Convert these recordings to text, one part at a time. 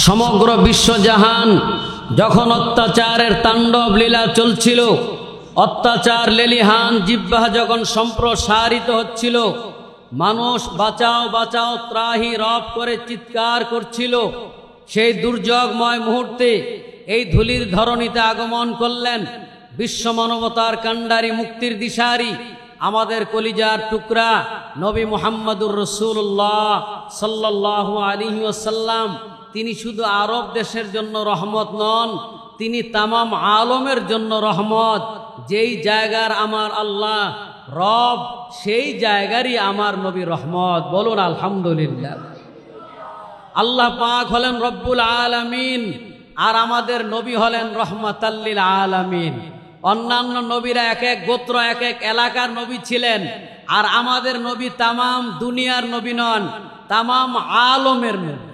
সমগ্র বিশ্বজাহান যখন অত্যাচারের তাণ্ডব লীলা চলছিল, অত্যাচার লেলিহান জিহ্বা যখন সম্প্রসারিত হচ্ছিল, মানুষ বাঁচাও বাঁচাও ত্রাহি রব করে চিৎকার করছিল, সেই দুর্যোগময় মুহূর্তে এই ধুলির ধরণীতে আগমন করলেন বিশ্ব মানবতার কাণ্ডারি, মুক্তির দিশারি, আমাদের কলিজার টুকরা নবী মুহাম্মদুর রাসূলুল্লাহ সাল্লাল্লাহু আলাইহি ওয়াসাল্লাম। তিনি শুধু আরব দেশের জন্য রহমত নন, তিনি তামাম আলমের জন্য রহমত। যেই জায়গার আমার আল্লাহ রব, সেই জায়গারই আমার নবী রহমত। বলুন আলহামদুলিল্লাহ। আল্লাহ পাক হলেন রব্বুল আলামিন, আর আমাদের নবী হলেন রহমাতাল লিল আলামিন। অন্যান্য নবীরা এক এক গোত্র, এক এক এলাকার নবী ছিলেন, আর আমাদের নবী তামাম দুনিয়ার নবী নন, তামাম আলমের নবী।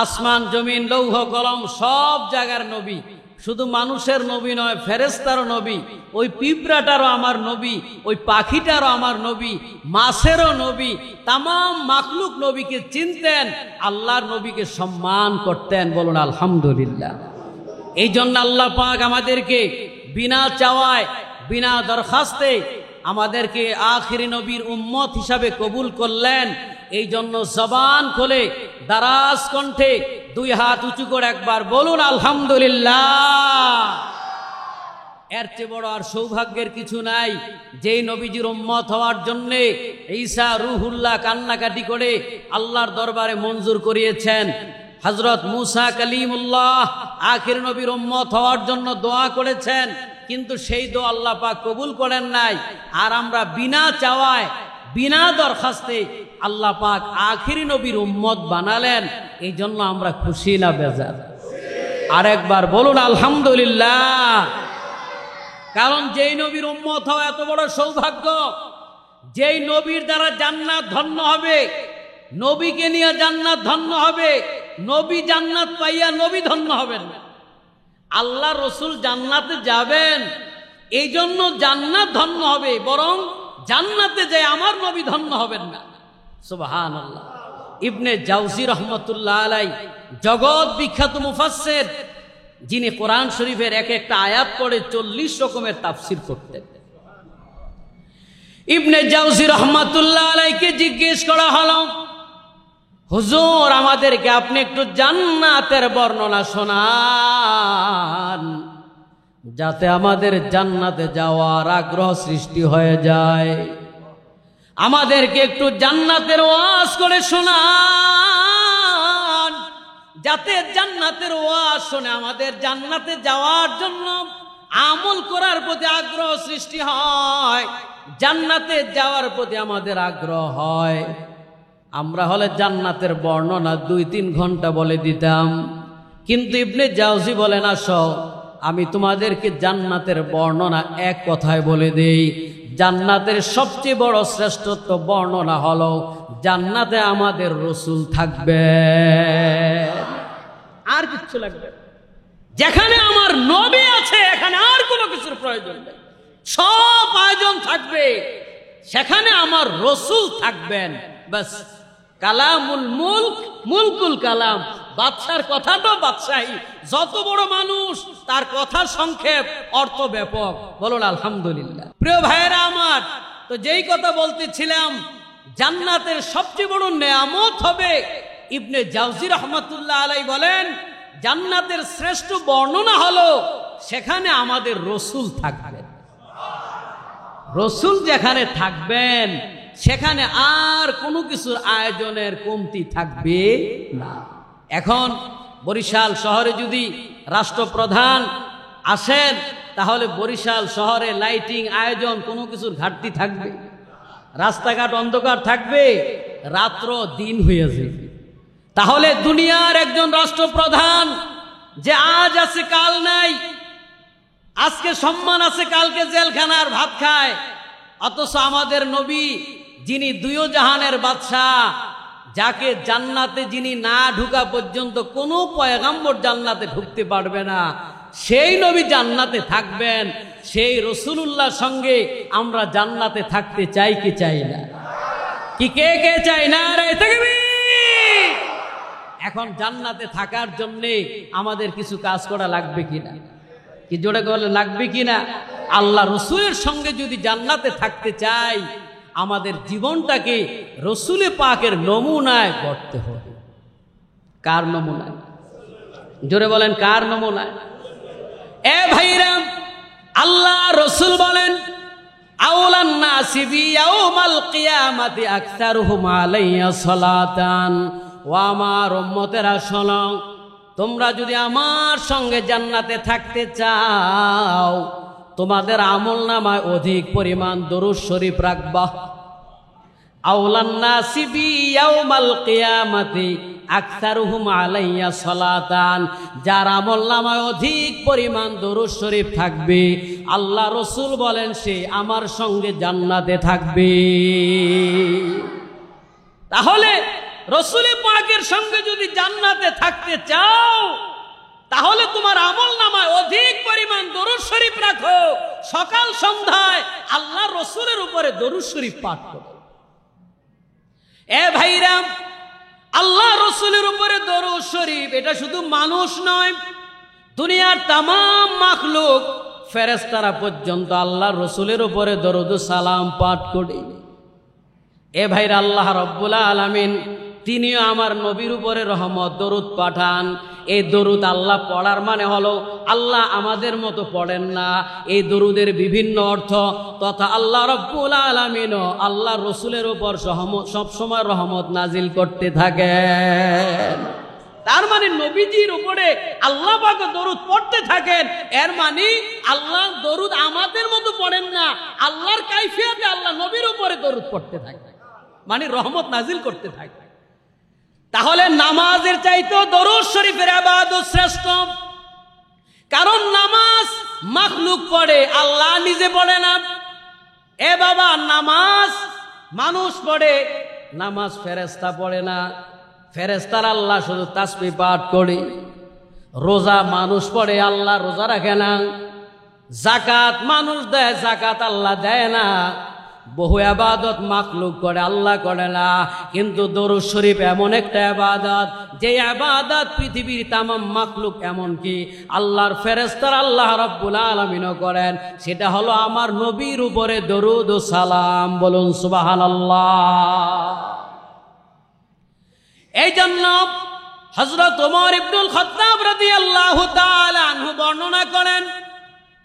আসমান জমিন লৌহ কলম সব জায়গার নবী। শুধু মানুষের নবী নয়, ফেরেশতারও নবী, ওই পিঁপড়াটারও আমার নবী, ওই পাখিটারও আমার নবী, মাছেরও নবী। তামাম মাখলুক নবীকে চিনতেন, আল্লাহর নবীকে সম্মান করতেন। বলুন আলহামদুলিল্লাহ। এই জন্য আল্লাহ পাক আমাদেরকে বিনা চাওয়ায়, বিনা দরখাস্তে আমাদেরকে আখিরি নবীর উম্মত হিসাবে কবুল করলেন। এই জন্য জবান খুলে দারাজ কণ্ঠে দুই হাত উঁচু করে একবার বলুন আলহামদুলিল্লাহ। এর চেয়ে বড় আর সৌভাগ্যের কিছু নাই। যেই নবীজির উম্মত হওয়ার জন্যে ঈসা রুহুল্লাহ কান্নাকাটি করে আল্লাহর দরবারে মঞ্জুর করিয়েছেন, হযরত মূসা কালিমুল্লাহ আখির নবীর উম্মত হওয়ার জন্য দোয়া করেছেন, কিন্তু সেই দোয়া আল্লাহ পাক কবুল করেন নাই। আর আমরা বিনা চাওয়ায়, বিনা দরখাস্তে আল্লাহ পাক আখিরি নবীর উম্মত বানালেন। এই জন্য আমরা খুশি না বেজার? আরেকবার বলুন আলহামদুলিল্লাহ। কারণ যেই নবীর উম্মত হওয়া এত বড় সৌভাগ্য, যেই নবীর দ্বারা জান্নাত ধন্য হবে, নবীকে নিয়ে জান্নাত ধন্য হবে। নবী জান্নাত পাইয়া নবী ধন্য হবেন না, আল্লাহ রসুল জান্নাতে যাবেন, এই জন্য জান্নাত ধন্য হবে, বরং জান্নাতে যায় আমার নবী ধন্য হবেন না। সুবহানাল্লাহ। ইবনে জাওজি রহমতুল্লাহ আলাই, জগৎ বিখ্যাত মুফাসসির, যিনি কোরআন শরীফের এক একটা আয়াত পড়ে 40 রকমের তাফসীর করতেন। ইবনে জাওজি রহমতুল্লাহ আলাইকে জিজ্ঞেস করা হলো, হুজুর আমাদেরকে আপনি একটু জান্নাতের বর্ণনা শোনান, যাতে আমাদের জান্নাতে যাওয়ার আগ্রহ সৃষ্টি হয়ে যায়। আমাদেরকে একটু জান্নাতের ওয়াজ করে শোনান, যাতে জান্নাতের ওয়াজ শুনে আমাদের জান্নাতে যাওয়ার জন্য আমল করার প্রতি আগ্রহ সৃষ্টি হয়, জান্নাতে যাওয়ার প্রতি আমাদের আগ্রহ হয়। আমরা হলে জান্নাতের বর্ণনা 2-3 ঘন্টা বলে দিতাম, কিন্তু ইবনে জাওজি বলেন, আসো আমি তোমাদেরকে জান্নাতের বর্ণনা এক কথায় বলে দেই। জান্নাতের সবচেয়ে বড় শ্রেষ্ঠত্ব বর্ণনা হলো জান্নাতে আমাদের রসুল থাকবে, আর কিচ্ছু লাগবে। যেখানে আমার নবী আছে এখানে আর কোনো কিছুর প্রয়োজন নেই, সব আয়োজন থাকবে, সেখানে আমার রসুল থাকবেন। বাস কালামুল মুলক, মুলকুল কালাম। বাদশার কথা তো বাদশাহী, যত বড় মানুষ তার কথা সংক্ষেপ, অর্থ ব্যাপক। বলুন আলহামদুলিল্লাহ। প্রিয় ভাইয়েরা আমার, তো যেই কথা বলতেছিলাম, জান্নাতের সবচেয়ে বড় নেয়ামত হবে, ইবনে জাওজি রহমতুল্লাহ আলাই বলেন, জান্নাতের শ্রেষ্ঠ বর্ণনা হলো সেখানে আমাদের রসুল থাকবেন। রসুল যেখানে থাকবেন সেখানে আর কোনো কিছুর আয়োজনের কমতি থাকবে না। এখন বরিশাল শহরে যদি রাষ্ট্রপ্রধান আসেন, তাহলে বরিশাল শহরে লাইটিং আয়োজন কোনো কিছুর ঘাটতি থাকবে? রাস্তাঘাট অন্ধকার থাকবে? রাত্র দিন হয়ে যাবে। তাহলে দুনিয়ার একজন রাষ্ট্রপ্রধান যে আজ আছে কাল নাই, আজকে সম্মান আছে কালকে জেলখানার ভাত খায়, অথচ আমাদের নবী যিনি 2 জাহানের বাদশাহ, যাকে জান্নাতে যিনি না ঢুকা পর্যন্ত কোনো পয়গম্বর জান্নাতে ঢুকতে পারবে না, সেই নবী জান্নাতে থাকবেন। সেই রাসূলুল্লাহর সঙ্গে আমরা জান্নাতে থাকতে চাই কি চাই না? কি কে কে চাই না? রে তাকবীর। এখন জান্নাতে থাকার জন্যে আমাদের কিছু কাজ করা লাগবে কিনা? কি জোরে বলে লাগবে কিনা? আল্লাহ রসুলের সঙ্গে যদি জান্নাতে থাকতে চাই, আমাদের জীবনটাকে রসুলে পাকের নমুনায় গড়তে হবে। কার নমুনায়? জোরে বলেন, কার নমুনায়? এ ভাইরাম, আল্লাহ রসুল বলেন, আউলান নাসি বিয়াউমাল কিয়ামাতি আকসারুহুম আলাইয়া সালাতান। ও আমার উম্মতেরা শোনো, তোমরা যদি আমার সঙ্গে জান্নাতে থাকতে চাও, তোমাদের আমলনামায় অধিক পরিমাণ দরুদ শরীফ রাখবা। আউলান নাসি বিয়াউমাল কিয়ামাতি আকসারুহুম আলাইয়া সালাতান, যার আমলনামায় অধিক পরিমাণ দরুদ শরীফ থাকবে, আল্লাহ রসুল বলেন সে আমার সঙ্গে জান্নাতে থাকবে। তাহলে রসুল পাকের সঙ্গে যদি জান্নাতে থাকতে চাও, তাহলে তোমার আমলনামায় অধিক পরিমাণ দরুদ শরীফ রাখো। সকাল সন্ধ্যায় আল্লাহ রসুলের উপরে দরুদ শরীফ পাঠ করো। এ ভাইরাম, আল্লাহ রসুলের উপরে দরুদ শরীফ, এটা শুধু মানুষ নয়, দুনিয়ার তামাম মাখলুক ফেরেশতারা পর্যন্ত আল্লাহ রসুলের উপরে দরুদ সালাম পাঠ করে। এ ভাইরা, আল্লাহ রব্বুল আলামিন তিনিও আমার নবীর উপরে রহমত দরুদ পাঠান। এই দরুদ আল্লাহ পড়ার মানে হলো আল্লাহ আমাদের মতো পড়েন না। এই দরুদের বিভিন্ন অর্থ তথা আল্লাহ রব্বুল আলামিনও আল্লাহ রসুলের উপর সবসময় রহমত নাজিল করতে থাকেন। তার মানে নবীজির উপরে আল্লাহ পাক দরুদ পড়তে থাকেন। এর মানে আল্লাহ দরুদ আমাদের মতো পড়েন না, আল্লাহর কাইফিয়তে আল্লাহ নবীর উপরে দরুদ পড়তে থাকে, মানে রহমত নাজিল করতে থাকে। তাহলে নামাজের চাইতেও দরুদ শরীফের ইবাদত শ্রেষ্ঠ। কারণ নামাজ মাখলুক পড়ে, আল্লাহ নিজে পড়ে না। এ বাবা, নামাজ মানুষ পড়ে, নামাজ ফেরেশতা পড়ে না। ফেরেশতার আল্লাহ শুধু তাসবিহ পাঠ করে। রোজা মানুষ পড়ে, আল্লাহ রোজা রাখে না। যাকাত মানুষ দেয়, যাকাত আল্লাহ দেয় না। বহু ইবাদত মাখলুক করে, আল্লাহ করে না। কিন্তু দরুদ শরীফ এমন একটা ইবাদত, যে ইবাদত পৃথিবীর তামাম মাখলুক এমনকি আল্লাহর ফেরেশতারা আল্লাহ রাব্বুল আলামিনও করেন। সেটা হলো আমার নবীর উপরে দরুদ ও সালাম। বলুন সুবহানাল্লাহ। এই জন্য হযরত ওমর ইবনুল খাত্তাব রাদিয়াল্লাহু তাআলা আনহু বর্ণনা করেন,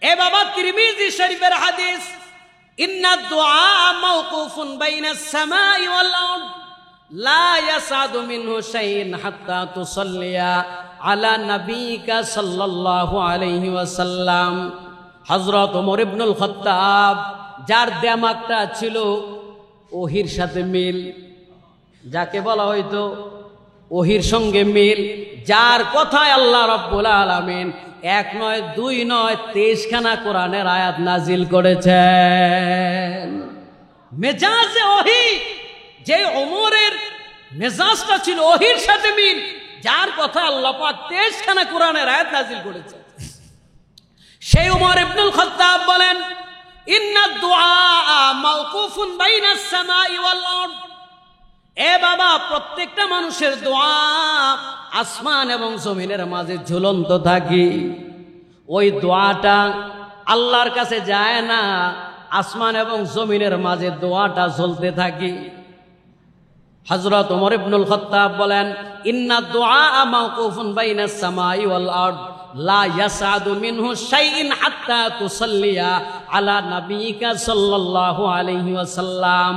এ বাবা, তিরমিজি শরীফের হাদিস, ইন্না দুআ মাওকুফুন বাইনাস সামাই ওয়াল আরদ লা ইয়াসাদু মিনহু শাইইন হাত্তা তুসাল্লিয়া আলা নবিকা সাল্লাল্লাহু আলাইহি ওয়াসাল্লাম। হযরত ওমর ইবনুল খাত্তাব, যার দিমাগটা ছিল ওহির সাথে মিল, যাকে বলা হয়তো ওহির সঙ্গে মিল, যার কথায় আল্লাহ রাব্বুল আলামিন এক নয়, দুই নয়, 23 খানা কোরআনের আয়াত নাজিল করেছেন। মেজাজে ওহি, যে ওমরের মেজাজটা ছিল ওহির সাথে মিল, যার কথা আল্লাহ পাক 23 খানা কোরআনের আয়াত নাজিল করেছেন, সেই ওমর ইবনুল খাত্তাব বলেন, ইন্না দুআ মাওকুফুন বাইনাস সামাই ওয়াল আরদ। এ বাবা, প্রত্যেকটা মানুষের দোয়া আসমান এবং জমিনের মাঝে ঝুলন্ত থাকে। ওই দোয়াটা আল্লাহর কাছে যায় না, আসমান এবং জমিনের মাঝে দোয়াটা ঝুলতে থাকে। হযরত ওমর ইবনুল খাত্তাব বলেন, ইন্না দুআ মাওকুফুন বাইনাস সামাই ওয়াল আরদ লা ইয়াসাদু মিনহু শাইইন হাত্তা তুসাল্লিয়া আলা নবিকা সাল্লাল্লাহু আলাইহি ওয়াসাল্লাম।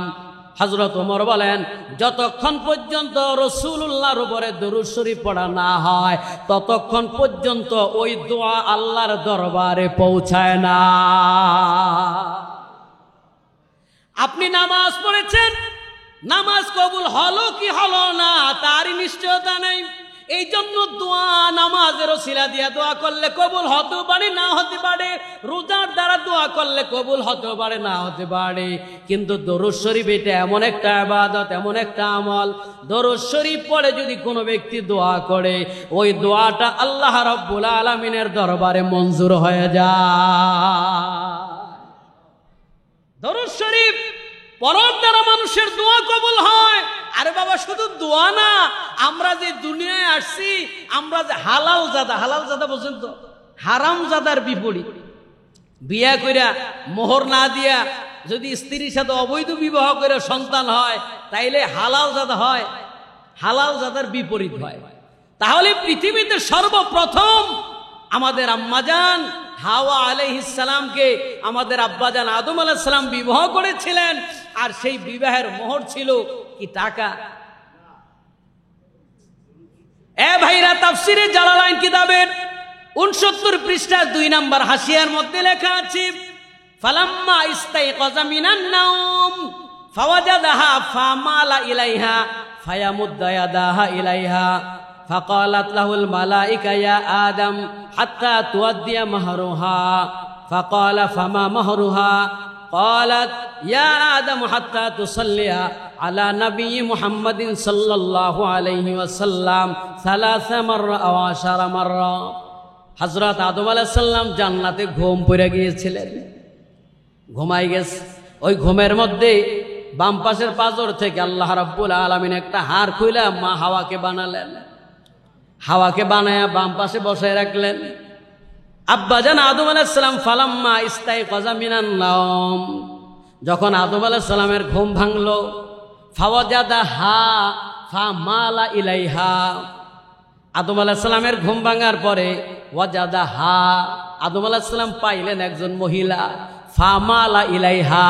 হযরত ওমর বলেন, যতক্ষণ পর্যন্ত রাসূলুল্লাহর উপরে দরুদ শরীফ পড়া না হয়, ততক্ষণ পর্যন্ত ওই দোয়া আল্লাহর দরবারে পৌঁছায় না। আপনি নামাজ পড়েছেন, নামাজ কবুল হলো কি হলো না তারই নিশ্চয়তা নেই। এই জন্য দোয়া নামাজের ওসিলা দিয়া দোয়া করলে কবুল হতে পারে, না হতে পারে। রোজার দ্বারা দোয়া করলে কবুল হতে পারে, না হতে পারে। কিন্তু দরুদ শরীফ এটা এমন একটা ইবাদত, এমন একটা আমল, দরুদ শরীফ পড়ে যদি কোনো ব্যক্তি দোয়া করে, ওই দোয়াটা আল্লাহ রাব্বুল আলামিনের দরবারে মঞ্জুর হয়ে যায়। দরুদ শরীফ পরর দ্বারা মানুষের দোয়া কবুল হয়। আরে বাবা, শুধু দোয়া না, আমরা যে দুনিয়ায় আসছি, আমরা যে হালাল জাদা বলছেন তো, হারাম জাদার বিপরীত। বিয়া কইরা মোহর না দিয়া যদি স্ত্রীর সাথে অবৈধ বিবাহ করে সন্তান হয়, তাইলে হালাল জাদা হয়, হালাল জাদার বিপরীত হয়। তাহলে পৃথিবীতে সর্বপ্রথম আমাদের আম্মাজান হাওয়া আলাইহিস সালামকে আমাদের আব্বাজান আদম আলাইহিস সালাম বিবাহ করেছিলেন, আর সেই বিবাহের মোহর ছিল কি টাকা? এ ভাইরা, তাফসিরে জালালাইন কিতাবের 69 পৃষ্ঠার 2 নম্বর হাসিয়ার মধ্যে লেখা আছে, ফালাম্মা ইস্তাইকাযা মিনান নাওম ফাওয়াজাদাহা ফামালা ইলাইহা ফায়ামুদ্দা ইয়াদাহা ইলাইহা ফাকালাত লাহুল মালাইকা ইয়া আদম হাত্তা তুআদ্দিয়া মাহরুহা ফাকালা ফামা মাহরুহা قالت يا آدم حتى تصلي على نبي محمد صلى الله عليه وسلم 3 مرة أو 10 مرة। হযরত আদম আলাইহিস সালাম জান্নাতে ঘুম পড়ে গিয়েছিলেন, ঘুমাই গেছে। ওই ঘুমের মধ্যে বাম পাশের পাজর থেকে আল্লাহ রাব্বুল আলামিন একটা হাড় খুইলা মা হাওয়াকে বানালেন। হাওয়াকে বানায়া বাম পাশে বসায় রাখলেন। আব্বাজান আদম আলাইহিস সালাম ফালাম্মা ইস্তাইকাযা মিনান নাওম, যখন আদম আলাইহিস সালামের ঘুম ভাঙলো, ফাওয়াজাদাহা ফামালা ইলাইহা, আদম আলাইহিস সালামের ঘুম ভাঙার পরে ওয়াজাদাহা, আদম আলাইহিস সালাম পাইলেন একজন মহিলা, ফামালা ইলাইহা,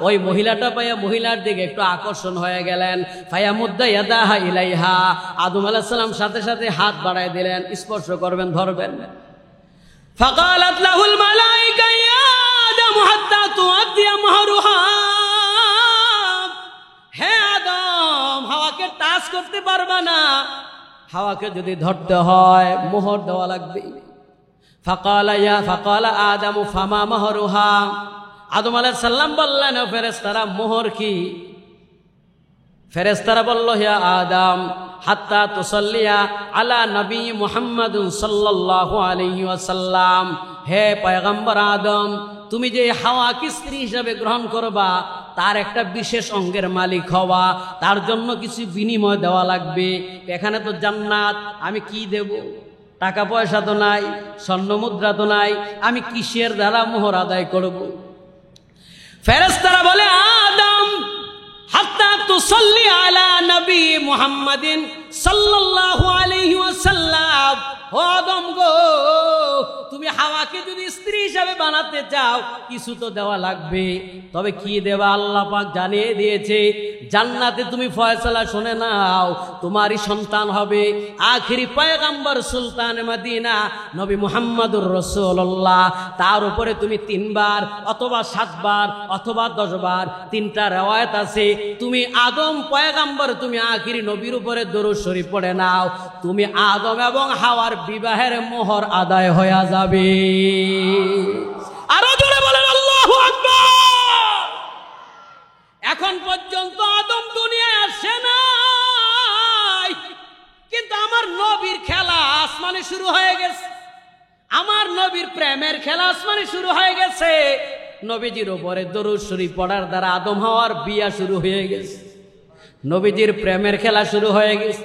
ওই মহিলাটা পাইয়া মহিলার দিকে একটু আকর্ষণ হয়ে গেলেন। ফায়ামুদ্দা ইয়াদাহা ইলাইহা, আদম আলাইহিস সালাম সাথে সাথে হাত বাড়ায় দিলেন, স্পর্শ করবেন, ধরবেন। ফাকালাত লাহুল মালাইকা ইয়া আদম হাত্তা তুআদ্দিয়া মাহরুহা, হে আদম, হাওয়াকে টাচ করতে পারবা না, হাওয়াকে যদি ধরতে হয় মোহর দেওয়া লাগবে। ফাকালা আদম ফামা মাহরুহা, আদম আলাইহিস সালাম বললেন, ও ফেরেশতারা, মোহর কি? ফেরেশতারা বলল, হে আদম, হাত্তা তুসাল্লিয়া আলা নবী মুহাম্মদ সাল্লাল্লাহু আলাইহি ওয়াসাল্লাম, হে পয়গম্বর আদম, তুমি যে হাওয়াকে স্ত্রী হিসাবে গ্রহণ করবা, তার একটা বিশেষ অঙ্গের মালিক হওয়া, তার জন্য কিছু বিনিময় দেওয়া লাগবে। এখানে তো জান্নাত, আমি কি দেব? টাকা পয়সা তো নাই, স্বর্ণ মুদ্রা তো নাই, আমি কিসের দ্বারা মোহর আদায় করব? ফেরেশতারা বলে, আদম, হাত্তা তুসাল্লি আলা নবী মুহাম্মাদিন সাল্লাল্লাহু আলাইহি ওয়াসাল্লাম, ও আদম গো, তুমি হাওয়াকে যদি স্ত্রী হিসাবে বানাতে চাও, কিছু তো দেওয়া লাগবে। তবে কি দেবা? আল্লাহ পাক জানিয়ে দিয়েছে, জান্নাতে তুমি ফয়সালা শুনে নাও, তোমারই সন্তান হবে আখিরি পয়গম্বর সুলতান মদিনা নবী মুহাম্মদুর রাসূলুল্লাহ। তার উপরে তুমি 3 বার অথবা 7 বার অথবা 10 বার, 3টা riwayat আছে, তুমি আদম পয়গম্বর, তুমি আখিরি নবীর উপরে দরুদ শরীফ পড়ে নাও, তুমি আদম এবং হাওয়ার বিবাহের মোহর আদায় হয়ে যাবে। আরো জোরে বলেন আল্লাহু আকবার। এখন পর্যন্ত আদম দুনিয়ায় আসে নাই, কিন্তু আমার নবীর খেলা আসমানে শুরু হয়ে গেছে, আমার নবীর প্রেমের খেলা আসমানে শুরু হয়ে গেছে। নবীজির উপরে দরুদ শরীফ পড়ার দ্বারা আদম হাওয়ার বিয়া শুরু হয়ে গেছে, নবীজির প্রেমের খেলা শুরু হয়ে গেছে।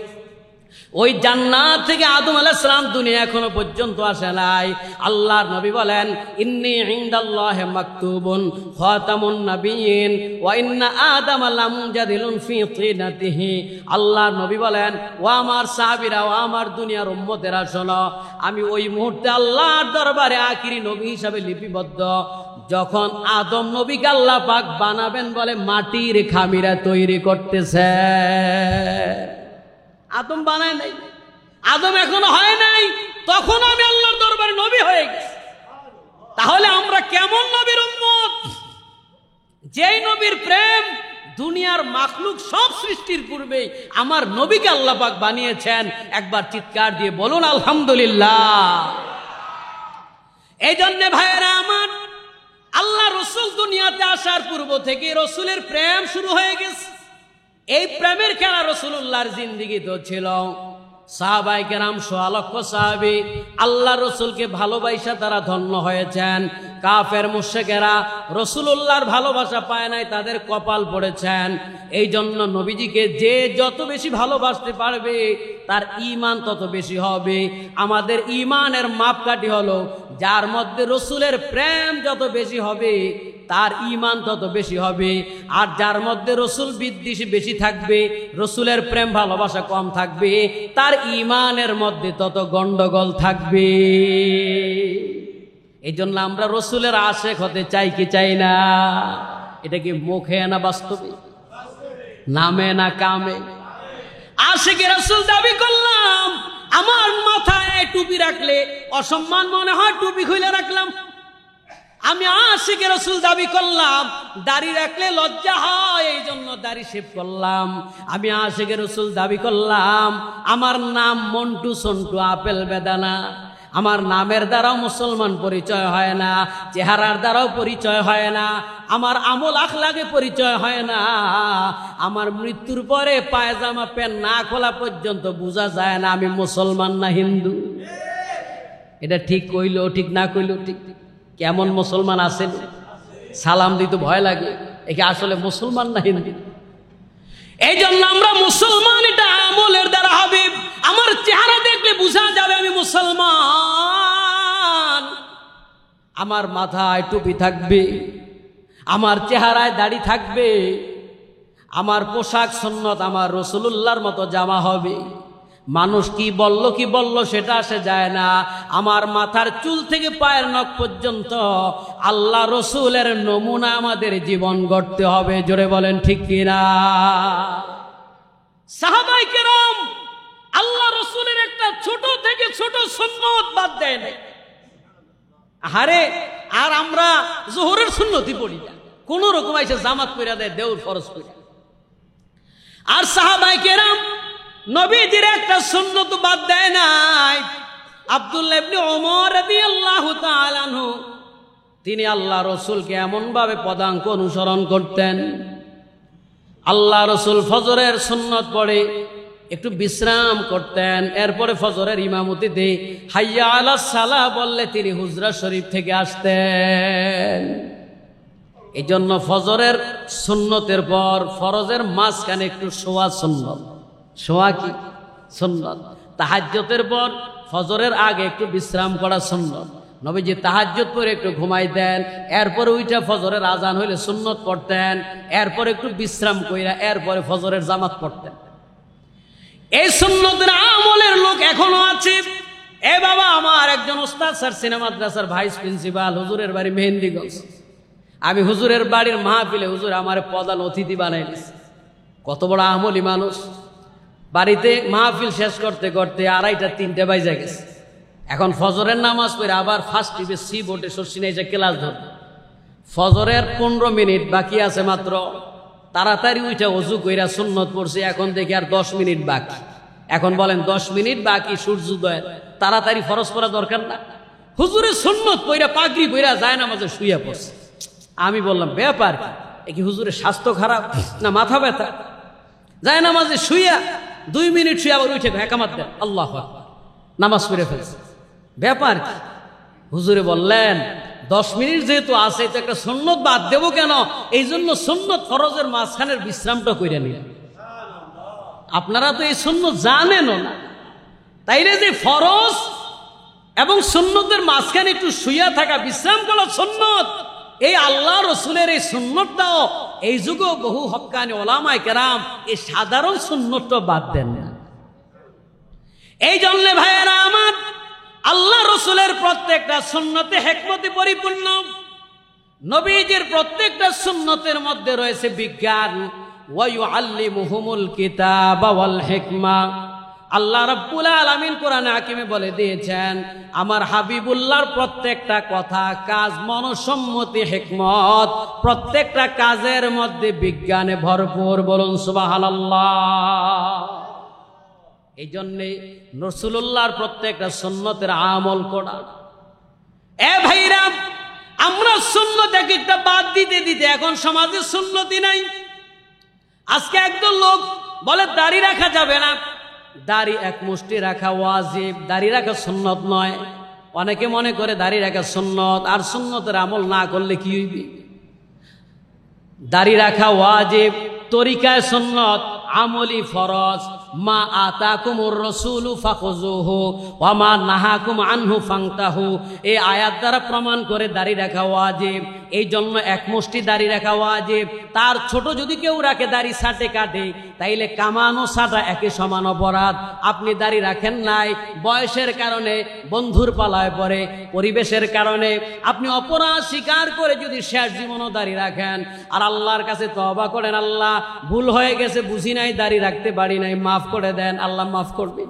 ওই জান্নাত থেকে আদম আলাইহিস সালাম দুনিয়া এখনো পর্যন্ত আসে নাই। আল্লাহর নবী বলেন, ইন্নী ইনদাল্লাহি মাকতুবুন খাতামুন নাবিয়িন ওয়া ইন্না আদম লামুজাদিলুন ফি তিনাতিহি। আল্লাহর নবী বলেন, ও আমার সাহাবীরা, ও আমার দুনিয়ার উম্মতেরা, শোনো, আমি ওই মুহূর্তে আল্লাহর দরবারে আখিরি নবী হিসাবে লিপিবদ্ধ। যখন আদম নবীকে আল্লাহ পাক বানাবেন বলে মাটির খামিরা তৈরি করতেছে, আদম বানায় নাই, আদম এখনো হয় নাই, তখন আমি আল্লাহর দরবারে নবী হয়ে গেছি। তাহলে আমরা কেমন নবীর উম্মত? যেই নবীর প্রেম দুনিয়ার মাখলুক সব সৃষ্টির পূর্বে আমার নবীকে আল্লাহ পাক বানিয়েছেন। একবার চিৎকার দিয়ে বলুন আলহামদুলিল্লাহ। এই জন্য ভাইয়েরা আমার, আল্লাহ রসুল দুনিয়াতে আসার পূর্ব থেকে রসুলের প্রেম শুরু হয়ে গেছে। এই প্রেমের খেলা রসুল্লাহর জিন্দিগিতে ছিল। সাহাবায়ে কেরাম 1.5 লক্ষ সাহাবী আল্লাহ রসুলকে ভালোবাসা তারা ধন্য হয়েছেন। কাফের মুশরিকেরা রাসূলুল্লাহর ভালোবাসা পায় নাই, তাদের কপাল পড়েছেন। এই জন্য নবীজিকে যে যত বেশি ভালোবাসতে পারবে তার ঈমান তত বেশি হবে। আমাদের ঈমানের মাপকাঠি হলো যার মধ্যে রাসূলের প্রেম যত বেশি হবে তার ঈমান তত বেশি হবে, আর যার মধ্যে রাসূল বিদ্বেষ বেশি থাকবে, রাসূলের প্রেম ভালোবাসা কম থাকবে, তার ঈমানের মধ্যে তত গন্ডগোল থাকবে। এই জন্য আমরা রাসূলের আশিক হতে চাই কি চাই না? এটা কি মুখে না বাস্তবে, নামে না কামে? আশিকে রাসূল দাবি করলাম, আমার মাথায় টুপি রাখলে অসম্মান মনে হয়, টুপি খুলে রাখলাম। আমি আশিকে রাসূল দাবি করলাম, দাড়ি রাখলে লজ্জা হয়, এই জন্য দাড়ি শেভ করলাম। আমি আশিকে রাসূল দাবি করলাম, আমার নাম মন্টু সন্টু আপেল বেদানা, আমার নামের দ্বারাও মুসলমান পরিচয় হয় না, চেহারার দ্বারাও পরিচয় হয় না, আমার আমল আখলাকে পরিচয় হয় না। আমার মৃত্যুর পরে পায়জামা প্যান্ট না খোলা পর্যন্ত বোঝা যায় না আমি মুসলমান না হিন্দু। এটা ঠিক কইলো ঠিক, না কইলো ঠিক। কেমন মুসলমান আছেন, সালাম দিতে ভয় লাগে, একে আসলে মুসলমান না হিন্দু? এই জন্য আমরা মুসলমান, এটা আমলের দ্বারা হবে। আমার চেহারা দেখলে বোঝা যাবে আমি মুসলমান। আমার মাথায় টুপি থাকবে, আমার চেহারায় দাড়ি থাকবে, আমার পোশাক সুন্নত আমার রাসূলুল্লাহর মতো জামা হবে। মানুষ কি বলল সেটা আসে যায় না। আমার মাথার চুল থেকে পায়ের নখ পর্যন্ত আল্লাহ রসুলের নমুনা আমাদের জীবন গড়তে হবে। জোরে বলেন ঠিক কিনা? সাহাবায়ে কেরাম আল্লাহ রসুলের একটা ছোট থেকে ছোট সুন্নত বাদ দেয় নাই। আরে আর আমরা যোহরের সুন্নতি পড়ি না, কোন রকম এসে জামাত পড়া দেয়, দেউর ফরজ পড়া। আর সাহাবায়ে কেরাম নবীজির একটা সুন্নত বাদ দেয় নাই। আব্দুল্লাহ ইবনে ওমর রাদিয়াল্লাহু তাআলা আনহু তিনি আল্লাহ রসুলকে এমন ভাবে পদাঙ্ক অনুসরণ করতেন, আল্লাহ রসুল ফজরের সুন্নত পড়ে একটু বিশ্রাম করতেন, এরপরে ফজরের ইমামতিতে হাইয়া আলাস সালাহ বললে তিনি হুজরা শরীফ থেকে আসতেন। এই জন্য ফজরের সুন্নতের পর ফরজের মাঝখানে একটু শোয়া সুন্নত। শোয়া কি সুন্নত? তাহাজ্জুদের পর ফজরের আগে একটু বিশ্রাম করা সুন্নত। নবীজি তাহাজ্জুদ পরে একটু ঘুমাইতেন, এরপরে ওইটা ফজরের আজান হইলে সুন্নত পড়তেন, এরপরে একটু বিশ্রাম কইরা এরপরে ফজরের জামাত পড়তেন। এই সুন্নতের আমলের লোক এখনো আছে। এ বাবা, আমার একজন ওস্তাদ স্যার সিনেমা মাদ্রাসার ভাইস প্রিন্সিপাল, হুজুরের বাড়ি মেহেন্দিগঞ্জ। আমি হুজুরের বাড়ির মাহফিলে হুজুর আমার প্রধান অতিথি বানাই দিয়েছে। কত বড় আমলি মানুষ। বাড়িতে মাহফিল শেষ করতে করতে 2:30-3 বাজে গেছে। এখন ফজরের নামাজ পড়ে আবার ফার্স্ট টিভি সি বোর্ডে শর্ষিনে এসে ক্লাস ধরবে। ফজরের 15 মিনিট বাকি আছে মাত্র, তাড়াতাড়ি উঠে ওযু কইরা সুন্নত পড়ছে। এখন দেখি আর 10 মিনিট বাকি। এখন বলেন 10 মিনিট বাকি সূর্যোদয়, তাড়াতাড়ি ফরজ পড়া দরকার না? হুজুরের সুন্নত পইরা পাগড়ি পইরা যায় নামাজে শুইয়া পড়ছে। আমি বললাম ব্যাপার কি, হুজুরের স্বাস্থ্য খারাপ না মাথা ব্যথা? যায় নামাজে শুইয়া 2 মিনিট শুয়ে আবার উঠে একামত দেন, আল্লাহু আকবার, নামাজ পড়ে ফেলছে। ব্যাপার কি? হুজুরে বললেন 10 মিনিট যেহেতু আছে তো একটা সুন্নত বাদ দেবো কেন? এই জন্য সুন্নত ফরজের মাঝখানের বিশ্রামটা কইরা নিলেন। আপনারা তো এই সুন্নত জানেনও না, তাইলে যে ফরজ এবং সুন্নতের মাঝখানে একটু শুইয়া থাকা, বিশ্রাম করা সুন্নত, এই আল্লাহ রসুলের এই সুন্নতটাও এই যুগেও বহু হক্কানি ওলামায়ে কেরাম এই সাধারণ সুন্নতটা বাদ দেন না। এই জন্য ভাইয়েরা আমার, আল্লাহ রসুলের প্রত্যেকটা সুন্নতে হিকমতে পরিপূর্ণ। নবীজির প্রত্যেকটা সুন্নতের মধ্যে রয়েছে বিজ্ঞান। ওয়া ইউআল্লিমুহুমুল কিতাবা ওয়াল হিকমা। আল্লাহ রাব্বুল আলামিন কোরআনে হাকিমে বলে দিয়েছেন, আমার হাবিবুল্লাহর প্রত্যেকটা কথা, কাজ, মনসম্মতি, হিকমত, প্রত্যেকটা কাজের মধ্যে বিজ্ঞানে ভরপুর। বলুন সুবহানাল্লাহ। এই জন্যে রাসূলুল্লাহর প্রত্যেকটা সুন্নতের আমল করা। এ ভাইরা, আমরা সুন্নত একটা বাদ দিতে দিতে এখন সমাজে সুন্নতি নাই। আজকে একদল লোক বলে দাড়ি রাখা যাবে না, দাড়ি এক মুষ্টি রাখা ওয়াজিব, দাড়ি রাখা সুন্নত নয়। অনেকে মনে করে দাড়ি রাখা সুন্নত, আর সুন্নতের আমল না করলে কি হইবে? দাড়ি রাখা ওয়াজিব, তরিকায় সুন্নত, আমলি ফরজ। মা আতাকুমুর রাসূলু ফাখুযুহু ওয়া মা নাহাকুম আনহু ফান্তাহু। এই আয়াত দ্বারা প্রমাণ করে দাড়ি রাখা ওয়াজিব। এই জন্য এক মুষ্টি দাড়ি রাখা ওয়াজিব। তার ছোট যদি কেউ রাখে, দাড়ি ছাটে কাটে, তাইলে কামানো ছাটা একই সমান অপরাধ। আপনি দাড়ি রাখেন নাই, বয়সের কারণে, বন্ধুর পালায় পরে, পরিবেশের কারণে আপনি অপরাধ স্বীকার করে যদি শেষ জীবনও দাড়ি রাখেন, আর আল্লাহর কাছে তওবা করেন, আল্লাহ ভুল হয়ে গেছে, বুঝি নাই, দাড়ি রাখতে পারি নাই, মাফ করে দেন, আল্লাহ মাফ করবে।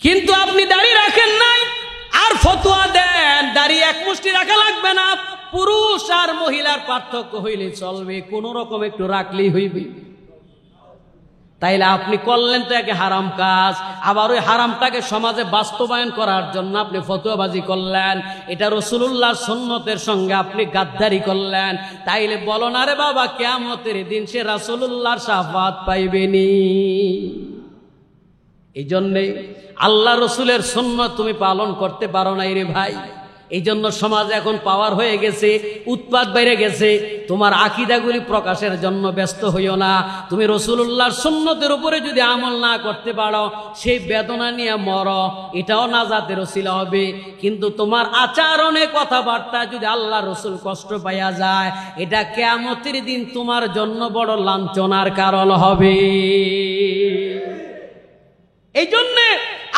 কিন্তু আপনি দাড়ি রাখেন নাই আর ফতোয়া দেন দাড়ি এক মুষ্টি রাখা লাগবে না, পুরুষ আর মহিলার পার্থক্য হইলে চলবে, কোন রকম একটু রাখলেই হইবে। তাইলে আপনি করলেন তো একে হারাম কাজ, আবার ওই হারামটাকে সমাজে বাস্তবায়ন করার জন্য আপনি ফতোয়াবাজি করলেন, এটা রাসূলুল্লাহর সুন্নতের সঙ্গে আপনি গাদ্দারি করলেন। তাইলে বলো না রে বাবা, কিয়ামতের দিন সে রাসূলুল্লাহর শাফাত পাইবেনি। এই জন্যে আল্লাহ রসুলের সুন্নত তুমি পালন করতে পারো নাই রে ভাই। এই জন্য সমাজ এখন পাওয়ার হয়ে গেছে, উৎপাত বেড়ে গেছে। তোমার আকীদাগুলি প্রকাশের জন্য ব্যস্ত হইও না। তুমি রাসূলুল্লাহর সুন্নতের উপরে যদি আমল না করতে পারো, সেই বেদনা নিয়ে মরো, এটাও নাজাতের ওসিলা হবে। কিন্তু তোমার আচরণে, কথাবার্তা যদি আল্লাহ রসুল কষ্ট পাইয়া যায়, এটা কিয়ামতের দিন তোমার জন্য বড় লাঞ্ছনার কারণ হবে। এই জন্যে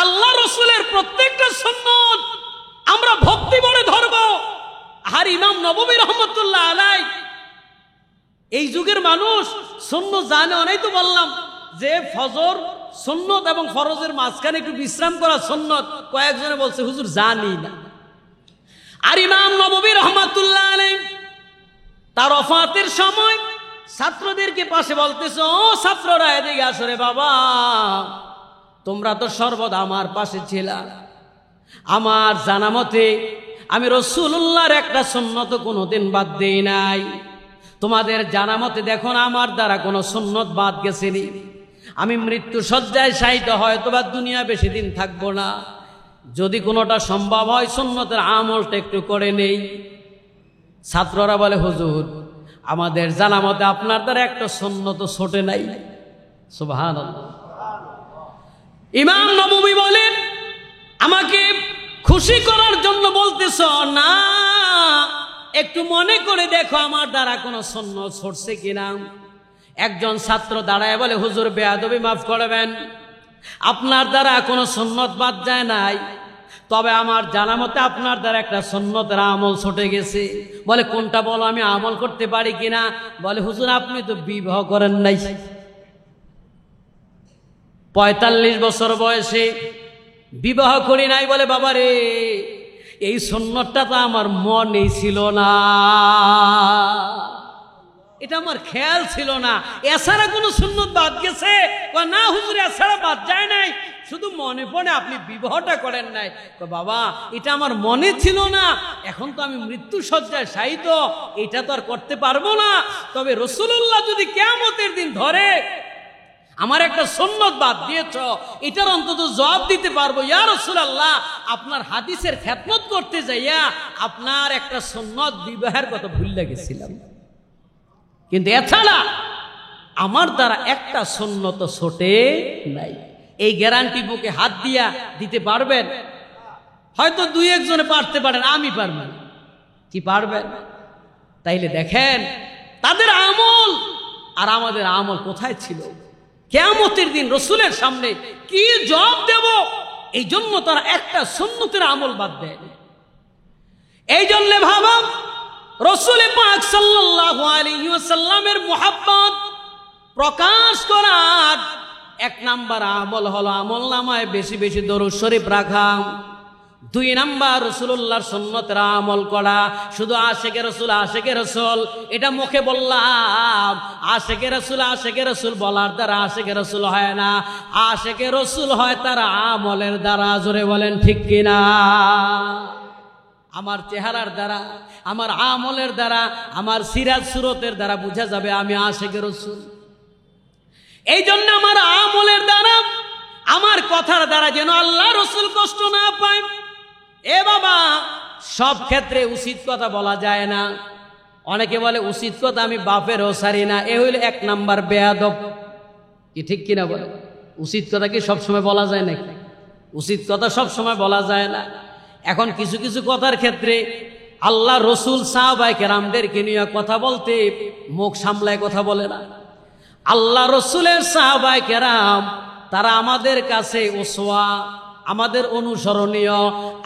আল্লাহ রসুলের প্রত্যেকটা সুন্নত আমরা ভক্তি ভরে ধরব। আর ইমাম নববী রহমতুল্লাহ আলাইহি, এই যুগের মানুষ সুন্নত জানে অনেক, তো বললাম যে ফজর সুন্নত এবং ফরজের মাঝখানে একটু বিশ্রাম করা সুন্নত, কয়েকজনে বলছে হুজুর জানি না। আর ইমাম নববী রহমতুল্লাহ আলাইহি তার ওফাতের সময় ছাত্রদেরকে পাশে বলতেছে, ও ছাত্ররা এদিকে আসো রে বাবা, তোমরা তো সর্বদা আমার পাশে ছিলা। আমার জানা মতে আমি রাসূলুল্লাহর একটা সুন্নত কোনোদিন বাদ দেই নাই। তোমাদের জানা মতে দেখো না আমার দ্বারা কোনো সুন্নত বাদ গেছেনি। আমি মৃত্যু শয্যায় শায়িত, হয়তো বা দুনিয়া বেশি দিন থাকবো না। যদি কোনোটা সম্ভব হয় সুন্নতের আমলটা একটু করে নেই। ছাত্ররা বলে, হুজুর আমাদের জানা মতে আপনার দ্বারা একটা সুন্নত ছোটে নাই। সুবহানাল্লাহ। ইমাম নববী বলেন, আমাকে খুশি করার জন্য বলতেছ না, একটু মনে করে দেখো আমার দ্বারা কোনো সুন্নত ছড়ছে কিনা। একজন ছাত্র দাঁড়ায় বলে, হুজুর বেয়াদবি মাফ করবেন, আপনার দ্বারা কোনো সুন্নত বাদ যায় নাই, তবে আমার জানা মতে আপনার দ্বারা একটা সুন্নতের আমল ছুটে গেছে। বলে কোনটা বলো, আমি আমল করতে পারি কিনা। বলে হুজুর আপনি তো বিবাহ করেন নাই। 45 বছর বয়সে বিবাহ করি নাই। বলে বাবা রে, এই সুন্নতটা তো আমার মনেই ছিল না, এটা আমার খেয়াল ছিল না। এছাড়া কোনো সুন্নত বাদ গেছে? না হুজুর এছাড়া বাদ যায় নাই, শুধু মনে পড়ে আপনি বিবাহটা করেন নাই। বাবা এটা আমার মনে ছিল না, এখন তো আমি মৃত্যু শয্যায় শায়িত, এটা তো আর করতে পারবো না। তবে রাসূলুল্লাহ যদি কিয়ামতের দিন ধরে আমার একটা সুন্নত বাদ দিয়েছ, এটার অন্তত জবাব দিতে পারবো। ইয়া রাসূলুল্লাহ, আপনার হাদিসের খেদমত করতে যাইয়া আপনার একটা সুন্নত বিবাহের কথা ভুলে গেছিলাম, কিন্তু এছাড়া আমার দ্বারা একটা সুন্নত ছোটে নাই। এই গ্যারান্টি বুকে হাত দিয়া দিতে পারবেন? হয়তো দুই একজনে পারতে পারেন, আমি পারবো না। কি পারবেন? তাইলে দেখেন তাদের আমল আর আমাদের আমল কোথায় ছিল। কিয়ামতের দিন রাসূলের সামনে কি জবাব দেব? এই জন্য তারা একটা সুন্নতের আমল বাদ দেয়। এই জন্য ভাবা, রাসূল পাক সাল্লাল্লাহু আলাইহি ওয়াসাল্লামের মুহাব্বত প্রকাশ করার এক নাম্বার আমল হলো আমলনামায় বেশি বেশি দরুদ শরীফ রাখা। 2 নাম্বার রাসূলুল্লাহর সুন্নতের আমল করা। শুধু আশিকে রাসূল আশিকে রাসূল এটা মুখে বললাম, আশিকে রাসূল বলার দ্বারা আশিকে রাসূল হয় না, আশিকে রাসূল হয় তার আমলের দ্বারা। জোরে বলেন ঠিক কিনা? আমার চেহারার দ্বারা, আমার আমলের দ্বারা, আমার সিরাত সুরতের দ্বারা বোঝা যাবে আমি আশিকে রাসূল। এই জন্য আমার আমলের দ্বারা, আমার কথার দ্বারা যেন আল্লাহ রাসূল কষ্ট না পায়, এ বাবা, সব ক্ষেত্রে উচিত কথা বলা যায় না। অনেকে বলে উচিত কথা আমি বাপেরও সারি না, এ হইল 1 নাম্বার বেয়াদব। কি ঠিক কিনা বলে? উচিত কথা কি সবসময় বলা যায় নাকি? উচিত কথা সবসময় বলা যায় না। এখন কিছু কিছু কথার ক্ষেত্রে আল্লাহ রসুল সাহাবায়ে কেরামদেরকে নিয়ে কথা বলতে মুখ সামলায় কথা বলে না। আল্লাহ রসুলের সাহাবায়ে কেরাম তারা আমাদের কাছে উসওয়া, আমাদের অনুসরণীয়।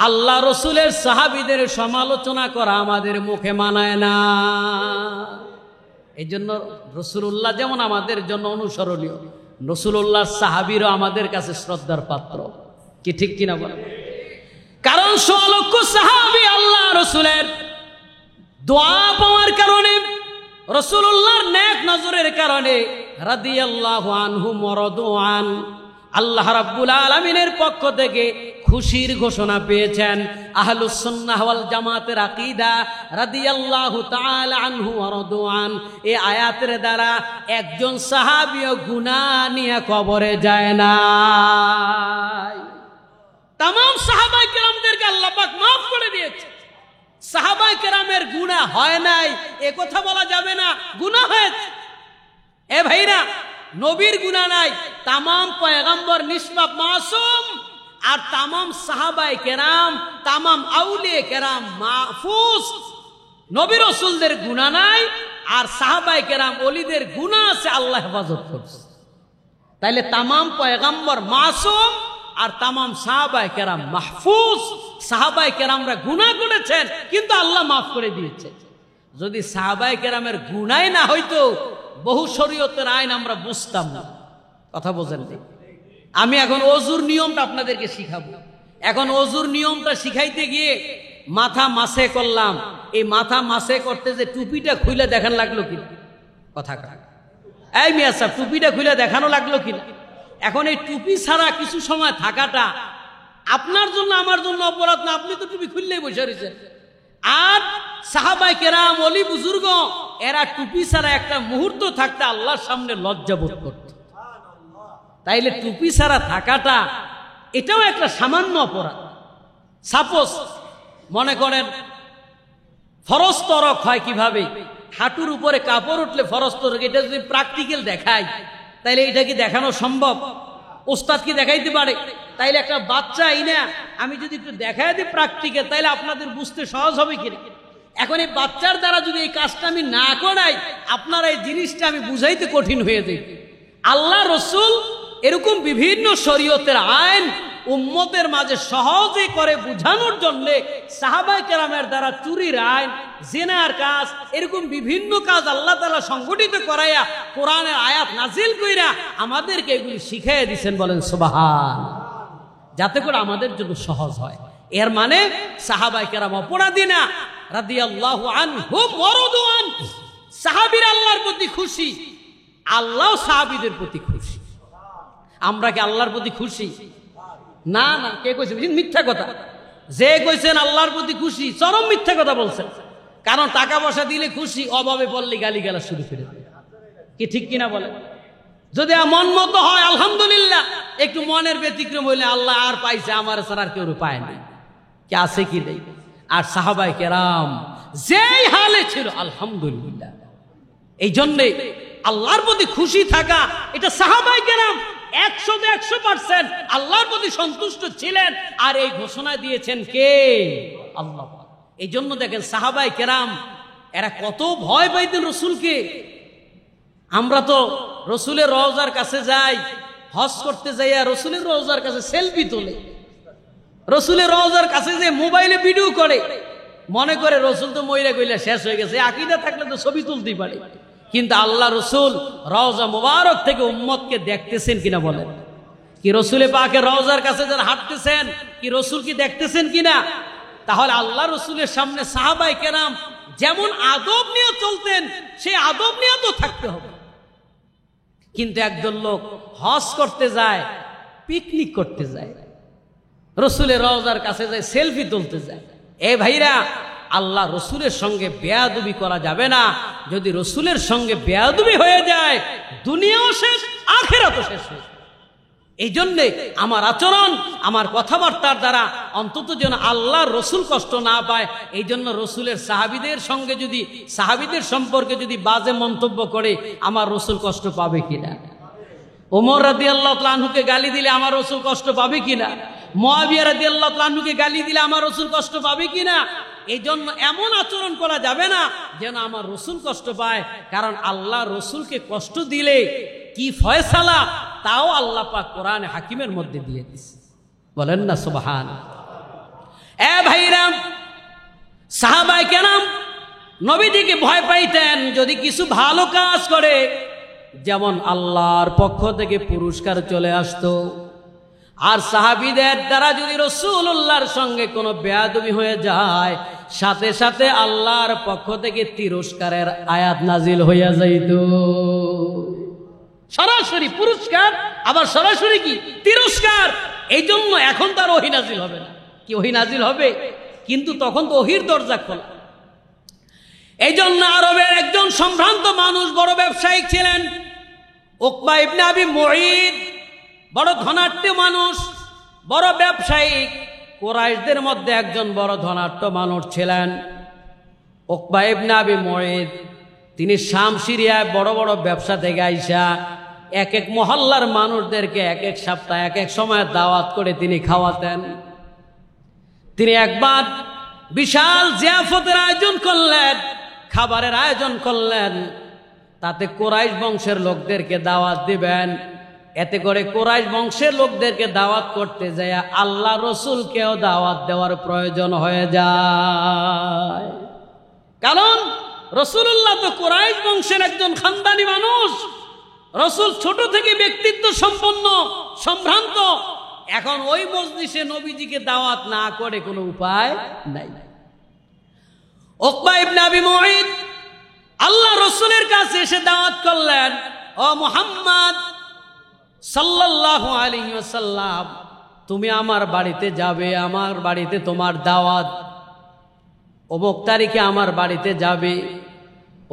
আল্লাহ রসুলের সাহাবীদের সমালোচনা করা আমাদের মুখে মানায় না। এই জন্য রসুলুল্লাহ যেমন আমাদের জন্য অনুসরণীয়, রসুলুল্লাহ সাহাবীরও আমাদের কাছে শ্রদ্ধার পাত্র। কি ঠিক কিনা বলেন? কারণ 100 লক্ষ সাহাবী আল্লাহ রসুলের দোয়া পাওয়ার কারণে, রসুলুল্লাহর নেক নজরের কারণে রাদিয়াল্লাহু আনহুম ওয়া রাদু আন, আল্লাহ রাব্বুল আলামিনের পক্ষ থেকে খুশির ঘোষণা পেয়েছেন। আহলুস সুন্নাহ ওয়াল জামাতের আকীদা রাদিয়াল্লাহু তাআলা আনহু ওয়া রাদু আন, এই আয়াতের দ্বারা একজন সাহাবীও গুনাহ নিয়ে কবরে যায় না। तमाम সাহাবায়ে কেরামদেরকে আল্লাহ পাক maaf করে দিয়েছে। সাহাবায়ে কেরামের গুনাহ হয় নাই এ কথা বলা যাবে না, গুনাহ হয়েছে। এ ভাইরা, নবীর গুনাহ নাই, तमाम পয়গম্বর নিষ্পাপ মাসুম, আর तमाम সাহাবায়ে কেরাম, तमाम আউলিয়া কেরাম মাহফুজ। নবী রাসূলদের গুনাহ নাই, আর সাহাবায়ে কেরাম ওলিদের গুনাহ আছে, আল্লাহ হেফাজত করছে। তাইলে तमाम পয়গম্বর মাসুম আর तमाम সাহাবায়ে কেরাম মাহফুজ। সাহাবায়ে কেরামরা গুনাহ করেছেন কিন্তু আল্লাহ মাফ করে দিয়েছে। যদি সাহাবায়ে কেরামের গুনাহ না হইতো, বহু শরীয়তের আইন আমরা বুঝতাম না। কথা বোঝেন? আমি এখন ওযুর নিয়মটা আপনাদেরকে শিখাবো। এখন ওযুর নিয়মটা শিখাইতে গিয়ে মাথা মাসে করলাম। এই মাথা মাসে করতে যে টুপিটা খুলে দেখান লাগলো কিনা? কথা কা এই মিয়া সাহেব, টুপিটা খুলে দেখানো লাগলো কিনা? এখন এই টুপি ছাড়া কিছু সময় থাকাটা আপনার জন্য আমার জন্য অপরাধ না? আপনি তো টুপি খুললেই বসে রয়েছেন। আর সাহাবায়ে কেরাম, ওলি বুজুর্গ, এরা টুপি ছাড়া একটা মুহূর্ত থাকতে আল্লাহর সামনে লজ্জা বোধ করত। তাইলে টুপি ছাড়া থাকাটা এটাও একটা সামান্য অপরাধ। সাপোজ মনে করেন ফরজ তরক হয় কিভাবে? হাঁটুর উপরে কাপড় উঠলে ফরজ তরক। এটা যদি প্র্যাকটিক্যাল দেখায় তাইলে এটা কি দেখানো সম্ভব? ওস্তাদ কি দেখাইতে পারে? তাইলে একটা বাচ্চা না আমি যদি একটু দেখাই দিই প্র্যাকটিক্যাল, তাইলে আপনাদের বুঝতে সহজ হবে কিনা? এখন এই বাচ্চার দ্বারা যদি এই কাজটা আমি না করাই, আপনারা এই জিনিসটা আমি বুঝাইতে কঠিন হয়ে যায়। আল্লাহ রসুল এরকম বিভিন্ন শরীয়তের আইন উম্মতের মাঝে সহজে করে বুঝানোর জন্য সাহাবায়ে কেরামের দ্বারা চুরির আইন, জিনার কাজ, এরকম বিভিন্ন কাজ আল্লাহ তাআলা সংগঠিত করাইয়া কোরআনের আয়াত নাজিল কইরা আমাদেরকে এগুলি শিখাইয়া দিয়েছেন। বলেন সুবহান। যাতে করে আমাদের জন্য সহজ হয়। এর মানে সাহাবায়ে কেরাম অপরাধী না, রাদিয়াল্লাহু আনহুম ওয়া রাদু আন। সাহাবীরা আল্লাহর প্রতি খুশি, আল্লাহ সাহাবীদের প্রতি খুশি। আমরা কি আল্লাহর প্রতি খুশি? না না। কে কইছে? মিথ্যা কথা। যে কইছেন আল্লাহর প্রতি খুশি, চরম মিথ্যা কথা বলছেন। কারণ টাকা পয়সা দিলে খুশি, অভাবে পড়লে গালিগালাজ শুরু করে দেয়। কি ঠিক কিনা বলেন? যদি মন মতো হয় আলহামদুলিল্লাহ, একটু মনের ব্যতিক্রম হইলে আল্লাহ আর পাইছে, আমার ছাড়া আর কেউ পায়নি। কে আছে কি নেই? আর সাহাবায়ে কেরাম যেই হালে ছিল আলহামদুলিল্লাহ। এই জন্যে আল্লাহর প্রতি খুশি থাকা, এটা সাহাবায়ে কেরাম 100% আল্লাহর প্রতি সন্তুষ্ট ছিলেন। আর এই ঘোষণা দিয়েছেন কে? আল্লাহ। এই জন্য দেখেন সাহাবায়ে কেরাম এরা কত ভয় পাইতেন রসুলকে। আমরা তো রসুলের রওজার কাছে যাই, হজ করতে যাইয়া রসুলের রওজার কাছে সেলফি তোলে, রসুলের রওজার কাছে যে মোবাইলে ভিডিও করে, মনে করে রসুল তো মইরা গইলা শেষ হয়ে গেছে। আকীদা থাকলে তো ছবি তুলতেই পারে। কিন্তু আল্লাহ রসুল রওজা মুবারক থেকে উম্মতকে দেখতেছেন কিনা বলেন? কি রসুলে পাকের রওজার কাছে যারা হাঁটতেছেন, কি রসুল কি দেখতেছেন কিনা? তাহলে আল্লাহ রসুলের সামনে সাহাবায়ে কেরাম যেমন আদব নিয়ে চলতেন, সেই আদব নিয়ে তো থাকতে হবে। কিন্তু একদল লোক হজ করতে যায়, পিকনিক করতে যায়, রসুলের রওজার কাছে যায় সেলফি তুলতে যায়। এ ভাইরা, আল্লাহ রসুলের সঙ্গে বেয়াদবি করা যাবে না। যদি রসুলের সঙ্গে বেয়াদবি হয়ে যায়, দুনিয়াও শেষ, আখিরাতও শেষ হয়ে যায়। এই জন্যে আমার আচরণ, আমার কথাবার্তার দ্বারা অন্তত যেন আল্লাহর রসুল কষ্ট না পায়। এই জন্য রসুলের সাহাবিদের সম্পর্কে যদি বাজে মন্তব্য করে, আমার রসুল কষ্ট পাবে কিনা? ওমর রাদিয়াল্লাহু তাআলা আনহুকে গালি দিলে আমার রসুল কষ্ট পাবে কিনা? মুআবিয়া রাদিয়াল্লাহু তাআলা আনহুকে গালি দিলে আমার রসুল কষ্ট পাবে কিনা? এই জন্য এমন আচরণ করা যাবে না যেন আমার রসুল কষ্ট পায়। কারণ আল্লাহ রসুলকে কষ্ট দিলে কি ফয়সালা, তাও আল্লাহ পাক কোরআনে হাকিমের মধ্যে দিয়ে দিছে। বলেন না সুবহান। এ ভাইরাম, সাহাবায়ে কেরাম নবীজিকে ভয় পাইতেন যদি কিছু ভালো কাজ করে, যেমন আল্লাহর পক্ষ থেকে পুরস্কার চলে আসতো। আর সাহাবীদের দ্বারা যদি রাসূলুল্লাহর সঙ্গে কোনো বেয়াদবি হয়ে যায়, সাথে সাথে আল্লাহর পক্ষ থেকে তিরস্কারের আয়াত নাজিল হইয়া যাইত। সরাসরি পুরস্কার, আবার সরাসরি কি তিরস্কার। এই জন্য এখন তার ওহী নাজিল হবে না। কি ওহী নাজিল হবে? কিন্তু তখন তো ওহীর দরজা খোলা। এই জন্য আরবের একজন সম্ভ্রান্ত মানুষ, বড় ব্যবসায়িক ছিলেন, উকবা ইবনে আবি মুঈদ। বড় ধনাঢ্য মানুষ, বড় ব্যবসায়িক, কুরাইশদের মধ্যে একজন বড় ধনাঢ্য মানুষ ছিলেন উকবা ইবনে আবি মুঈদ। তিনি শাম সিরিয়ায় বড় বড় ব্যবসা থেকে আইসা এক এক মহল্লার মানুষদেরকে এক এক সপ্তাহ এক এক সময় দাওয়াত করে তিনি খাওয়াতেন। তিনি একবার বিশাল জিয়াফতের আয়োজন করলেন, খাবারের আয়োজন করলেন। তাতে কুরাইশ বংশের লোকদেরকে দাওয়াত দিবেন। এতে করে কুরাইশ বংশের লোকদেরকে দাওয়াত করতে যায় আল্লাহ রসুলকেও দাওয়াত দেওয়ার প্রয়োজন হয়ে যায়। কারণ রসুলুল্লাহ তো কুরাইশ বংশের একজন খানদানি মানুষ। রসুল ছোট থেকে ব্যক্তিত্ব সম্পন্ন, সম্ভ্রান্ত। এখন ওই মজলিসে নবীজিকে দাওয়াত না করে কোনো উপায় নাই। উকবা ইবনে আবি মুঈদ আল্লাহ রসুলের কাছে এসে দাওয়াত করলেন, ও মুহাম্মদ সাল্লাল্লাহু আলাইহি ওয়াসাল্লাম, তুমি আমার বাড়িতে যাবে, আমার বাড়িতে তোমার দাওয়াত, অমুক তারিখে আমার বাড়িতে যাবে।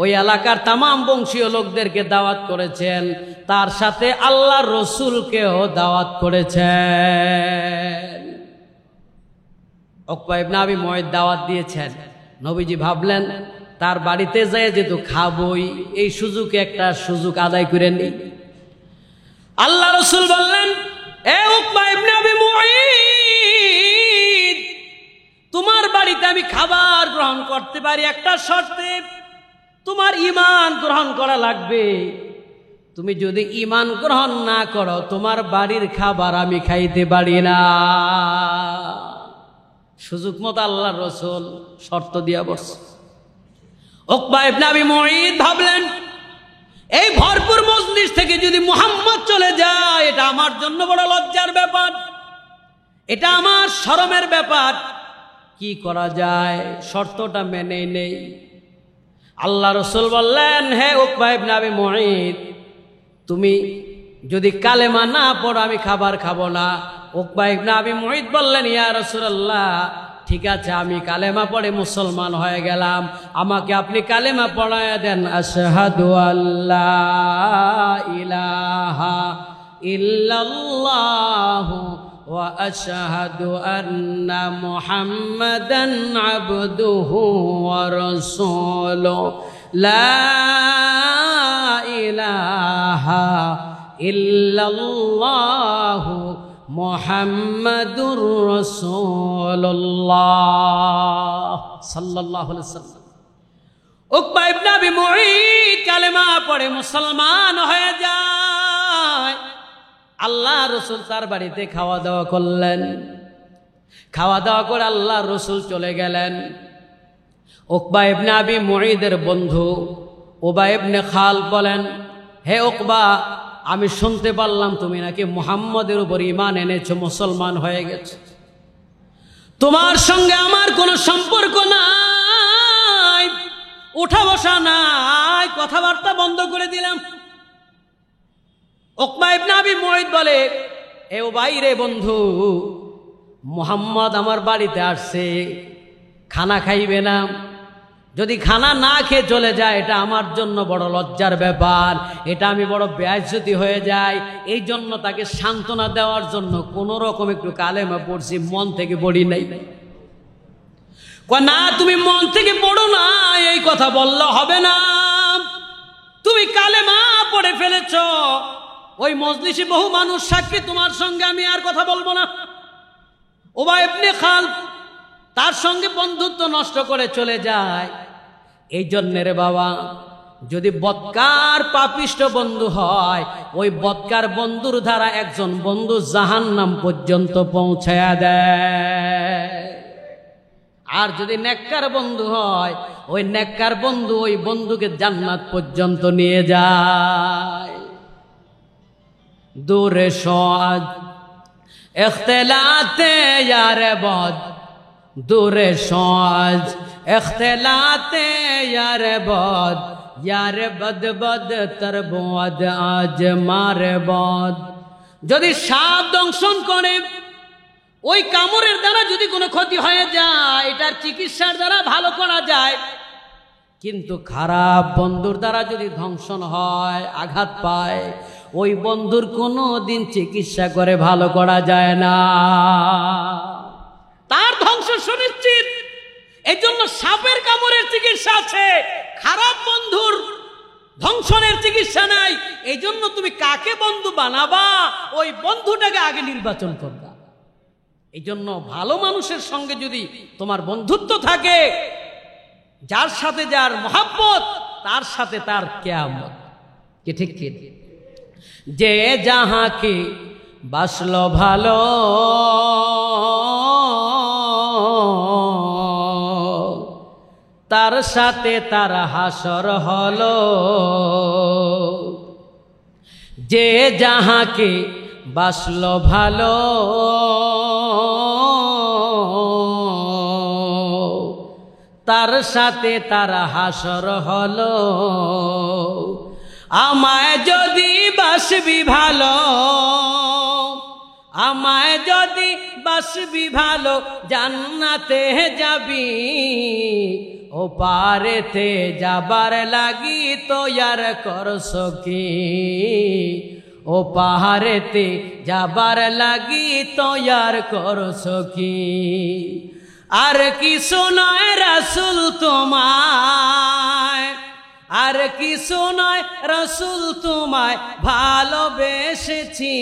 ওই এলাকার তামাম বংশীয় লোকদেরকে দাওয়াত করেছেন, তার সাথে আল্লাহ রসুলকেও দাওয়াত করেছেন। উকবা ইবনে আবি মুঈদ দাওয়াত দিয়েছেন। নবীজি ভাবলেন তার বাড়িতে যায় যেহেতু খাবই, এই সুযোগে একটা সুযোগ আদায় করে নিই। আল্লাহ রসুল বললেন, এ উকবা ইবনে আবি মুঈদ, তোমার বাড়িতে আমি খাবার গ্রহণ করতে পারি একটা শর্তে, তোমার ঈমান গ্রহণ করা লাগবে। তুমি যদি ঈমান গ্রহণ না করো, তোমার বাড়ির খাবার আমি খাইতে পারি না। সুযোগ মতো আল্লাহ রসুল শর্ত দিয়া বসছে। উকবা ইবনে আবি মুঈদ ভাবলেন, এই ভরপুর মজলিস থেকে যদি মুহাম্মদ চলে যায়, এটা আমার জন্য বড় লজ্জার ব্যাপার, এটা আমার শরমের ব্যাপার। কি করা যায়? শর্তটা মেনে নেই। আল্লাহ রসুল বললেন, হে উকবা ইবনে আবি মুঈদ, তুমি যদি কালেমা না পড়ো আমি খাবার খাবো না। উকবা ইবনে আবি মুঈদ বললেন, ইয়া রাসূলুল্লাহ, ঠিক আছে, আমি কালেমা পড়ে মুসলমান হয়ে গেলাম, আমাকে আপনি কালেমা পড়ায় দেন। আশহাদু আল্লা ইলাহা ইল্লাল্লাহু ওয়া আশহাদু আন্না মুহাম্মাদান আবদুহু ওয়া রাসূলুহু লা ইলাহা ইল্লাল্লাহু মুহাম্মাদুর রাসূলুল্লাহ সাল্লাল্লাহু আলাইহি ওয়াসাল্লাম। উকবা ইবনে আবি মুঈদ কালেমা পড়ে মুসলমান হয়ে যায়। আল্লাহ রসুল তার বাড়িতে খাওয়া দাওয়া করলেন। খাওয়া দাওয়া করে আল্লাহ রসুল চলে গেলেন। উকবা ইবনে আবি মুঈদের বন্ধু উবাই ইবনে খালদ বলেন, হে উকবা, আমি শুনতে পারলাম তুমি নাকি মুহাম্মদের উপর ঈমান এনেছো, মুসলমান হয়ে গেছো। তোমার সঙ্গে আমার কোনো সম্পর্ক নাই, উঠা বসা নাই, কথাবার্তা বন্ধ করে দিলাম। উকবা ইবনে আবি মুঈদ বলে, এ উবাই রে বন্ধু, মুহাম্মদ আমার বাড়িতে আসছে, খানা খাইবে না? যদি খানা না খেয়ে চলে যায় এটা আমার জন্য বড় লজ্জার ব্যাপার, এটা আমি বড় বেইজ্জতি হয়ে যাই। এই জন্য তাকে সান্ত্বনা দেওয়ার জন্য কোনো রকম একটু কালেমা পড়ছি, মন থেকে পড়ি নাই। না, তুমি মন থেকে পড়ো না, এই কথা বললে হবে না। তুমি কালেমা পড়ে ফেলেছ, ওই মজলিসে বহু মানুষ সাক্ষী, তোমার সঙ্গে আমি আর কথা বলবো না। উবাই ইবনে খালদ তার সঙ্গে বন্ধুত্ব নষ্ট করে চলে যায়। এই জন্যে রে বাবা, যদি বদকার পাপিষ্ট বন্ধু হয়, ওই বদকার বন্ধুর দ্বারা একজন বন্ধু জাহান্নাম পর্যন্ত পৌঁছায়া দেয়। আর যদি নেককার বন্ধু হয়, ওই নেককার বন্ধু ওই বন্ধুকে জান্নাত পর্যন্ত নিয়ে যায়। দূরে সোয়াজ ইখতিলাতে ইয়ারে বদ, দূরে সোয়াজ ইখতিলাতে ইয়ারে বদ, ইয়ারে বদ বদ তরবদ আজ মারে বদ। যদি সাপ দংশন করে, ওই কামড়ের দ্বারা যদি কোনো ক্ষতি হয়ে যায়, এটার চিকিৎসার দ্বারা ভালো করা যায়। কিন্তু খারাপ বন্ধুর দ্বারা যদি ধ্বংসন হয়, আঘাত পায়, ওই বন্ধুর কোনো দিন চিকিৎসা করে ভালো করা যায় না, তার ধ্বংস সুনিশ্চিত। এই জন্য সাপের কামড়ের চিকিৎসা আছে, খারাপ বন্ধুর ধ্বংসনের চিকিৎসা নাই। এই জন্য তুমি কাকে বন্ধু বানাবা, ওই বন্ধুটাকে আগে নির্বাচন করবা। এই জন্য ভালো মানুষের সঙ্গে যদি তোমার বন্ধুত্ব থাকে, যার সাথে যার মহাব্বত, তার সাথে তার কিয়ামত। কি ঠিক কি? যে যাহাকে বাসলো ভালো, তার সাথে তার হাসর হলো। যে যাহাকে বাসলো ভালো, তার সাথে তার হাসর হলো। আমায় যদি বাসবি ভালো, আমায় যদি বাসবি ভালো, জান্নাতে যাবি। ও পারেতে যাবার লাগি তৈয়ার করছ কি, ও পাহাড়েতে যাবার লাগি তৈয়ার করছ কি। আর কিছু নয় রাসূল তোমায়, আর কিছু নয় রাসূল তোমায় ভালোবেসেছি।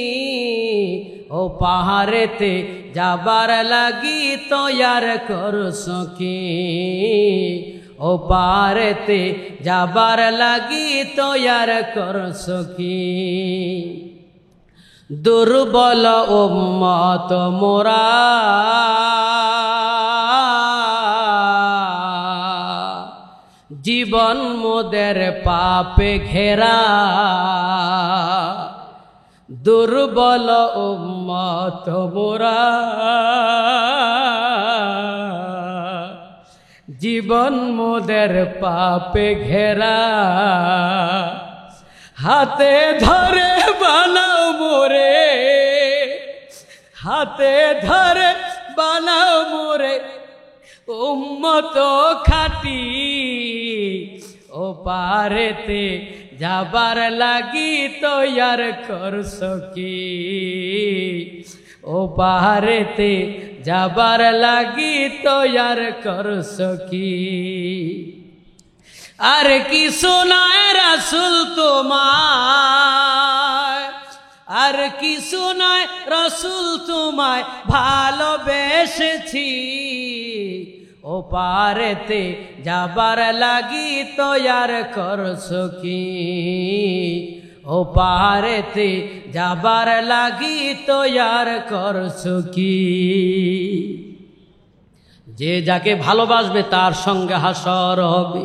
ও পাহাড়েতে যাবার লাগি তৈয়ার করছ কি, ও পাহাড়েতে যাবার লাগি তৈয়ার করছ কি। দুর্বল উম্মত মোরা, জীবন মোদের পাপে ঘেরা। দুর্বল উম্মত মোরা, জীবন মোদের পাপে ঘেরা। হাতে ধরে বানাও মোরে, হাতে ধরে বানাও মোরে উম্মত খাটি। ও পারেতে যাবার লাগি তৈয়ার করছ কি, ও পারেতে যাবার লাগি তৈয়ার করছ কি। আর কিছু নয় রাসূল তোমায়, আর কিছু নয় রাসূল তোমায় ভালোবেসেছি। ও পারেতে যাবার লাগি তৈয়ার করছ কি, ও পারেতে যাবার লাগি তৈয়ার করছ কি। যে যাকে ভালোবাসবে তার সঙ্গে হাসর হবে।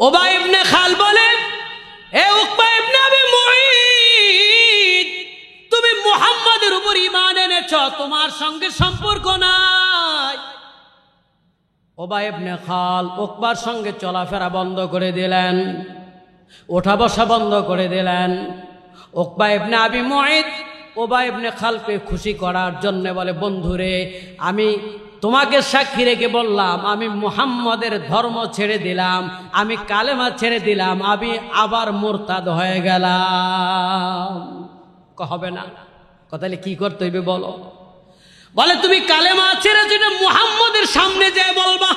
উবাই ইবনে খালদ বলে, এ উকবা ইবনে আবি মুঈত, তুমি মুহাম্মাদের উপর ঈমান এনেছ, তোমার সঙ্গে সম্পর্ক নাই। উবাই ইবনে খালদ উকবার সঙ্গে চলাফেরা বন্ধ করে দিলেন, ওঠা বসা বন্ধ করে দিলেন। উকবা ইবনে আবি মুঈত উবাই ইবনে খালদকে খুশি করার জন্য বলে, বন্ধুরে আমি তোমাকে সাক্ষী রেখে বললাম আমি মুহাম্মদের ধর্ম ছেড়ে দিলাম, আমি কালেমা ছেড়ে দিলাম, আমি আবার মুরতাদ হয়ে গেলাম। হবে না তাহলে কি করতে হইবে বলো? বলে তুমি কালেমা ছেড়ে দিলে মুহাম্মদের সামনে যেয়ে বলবা।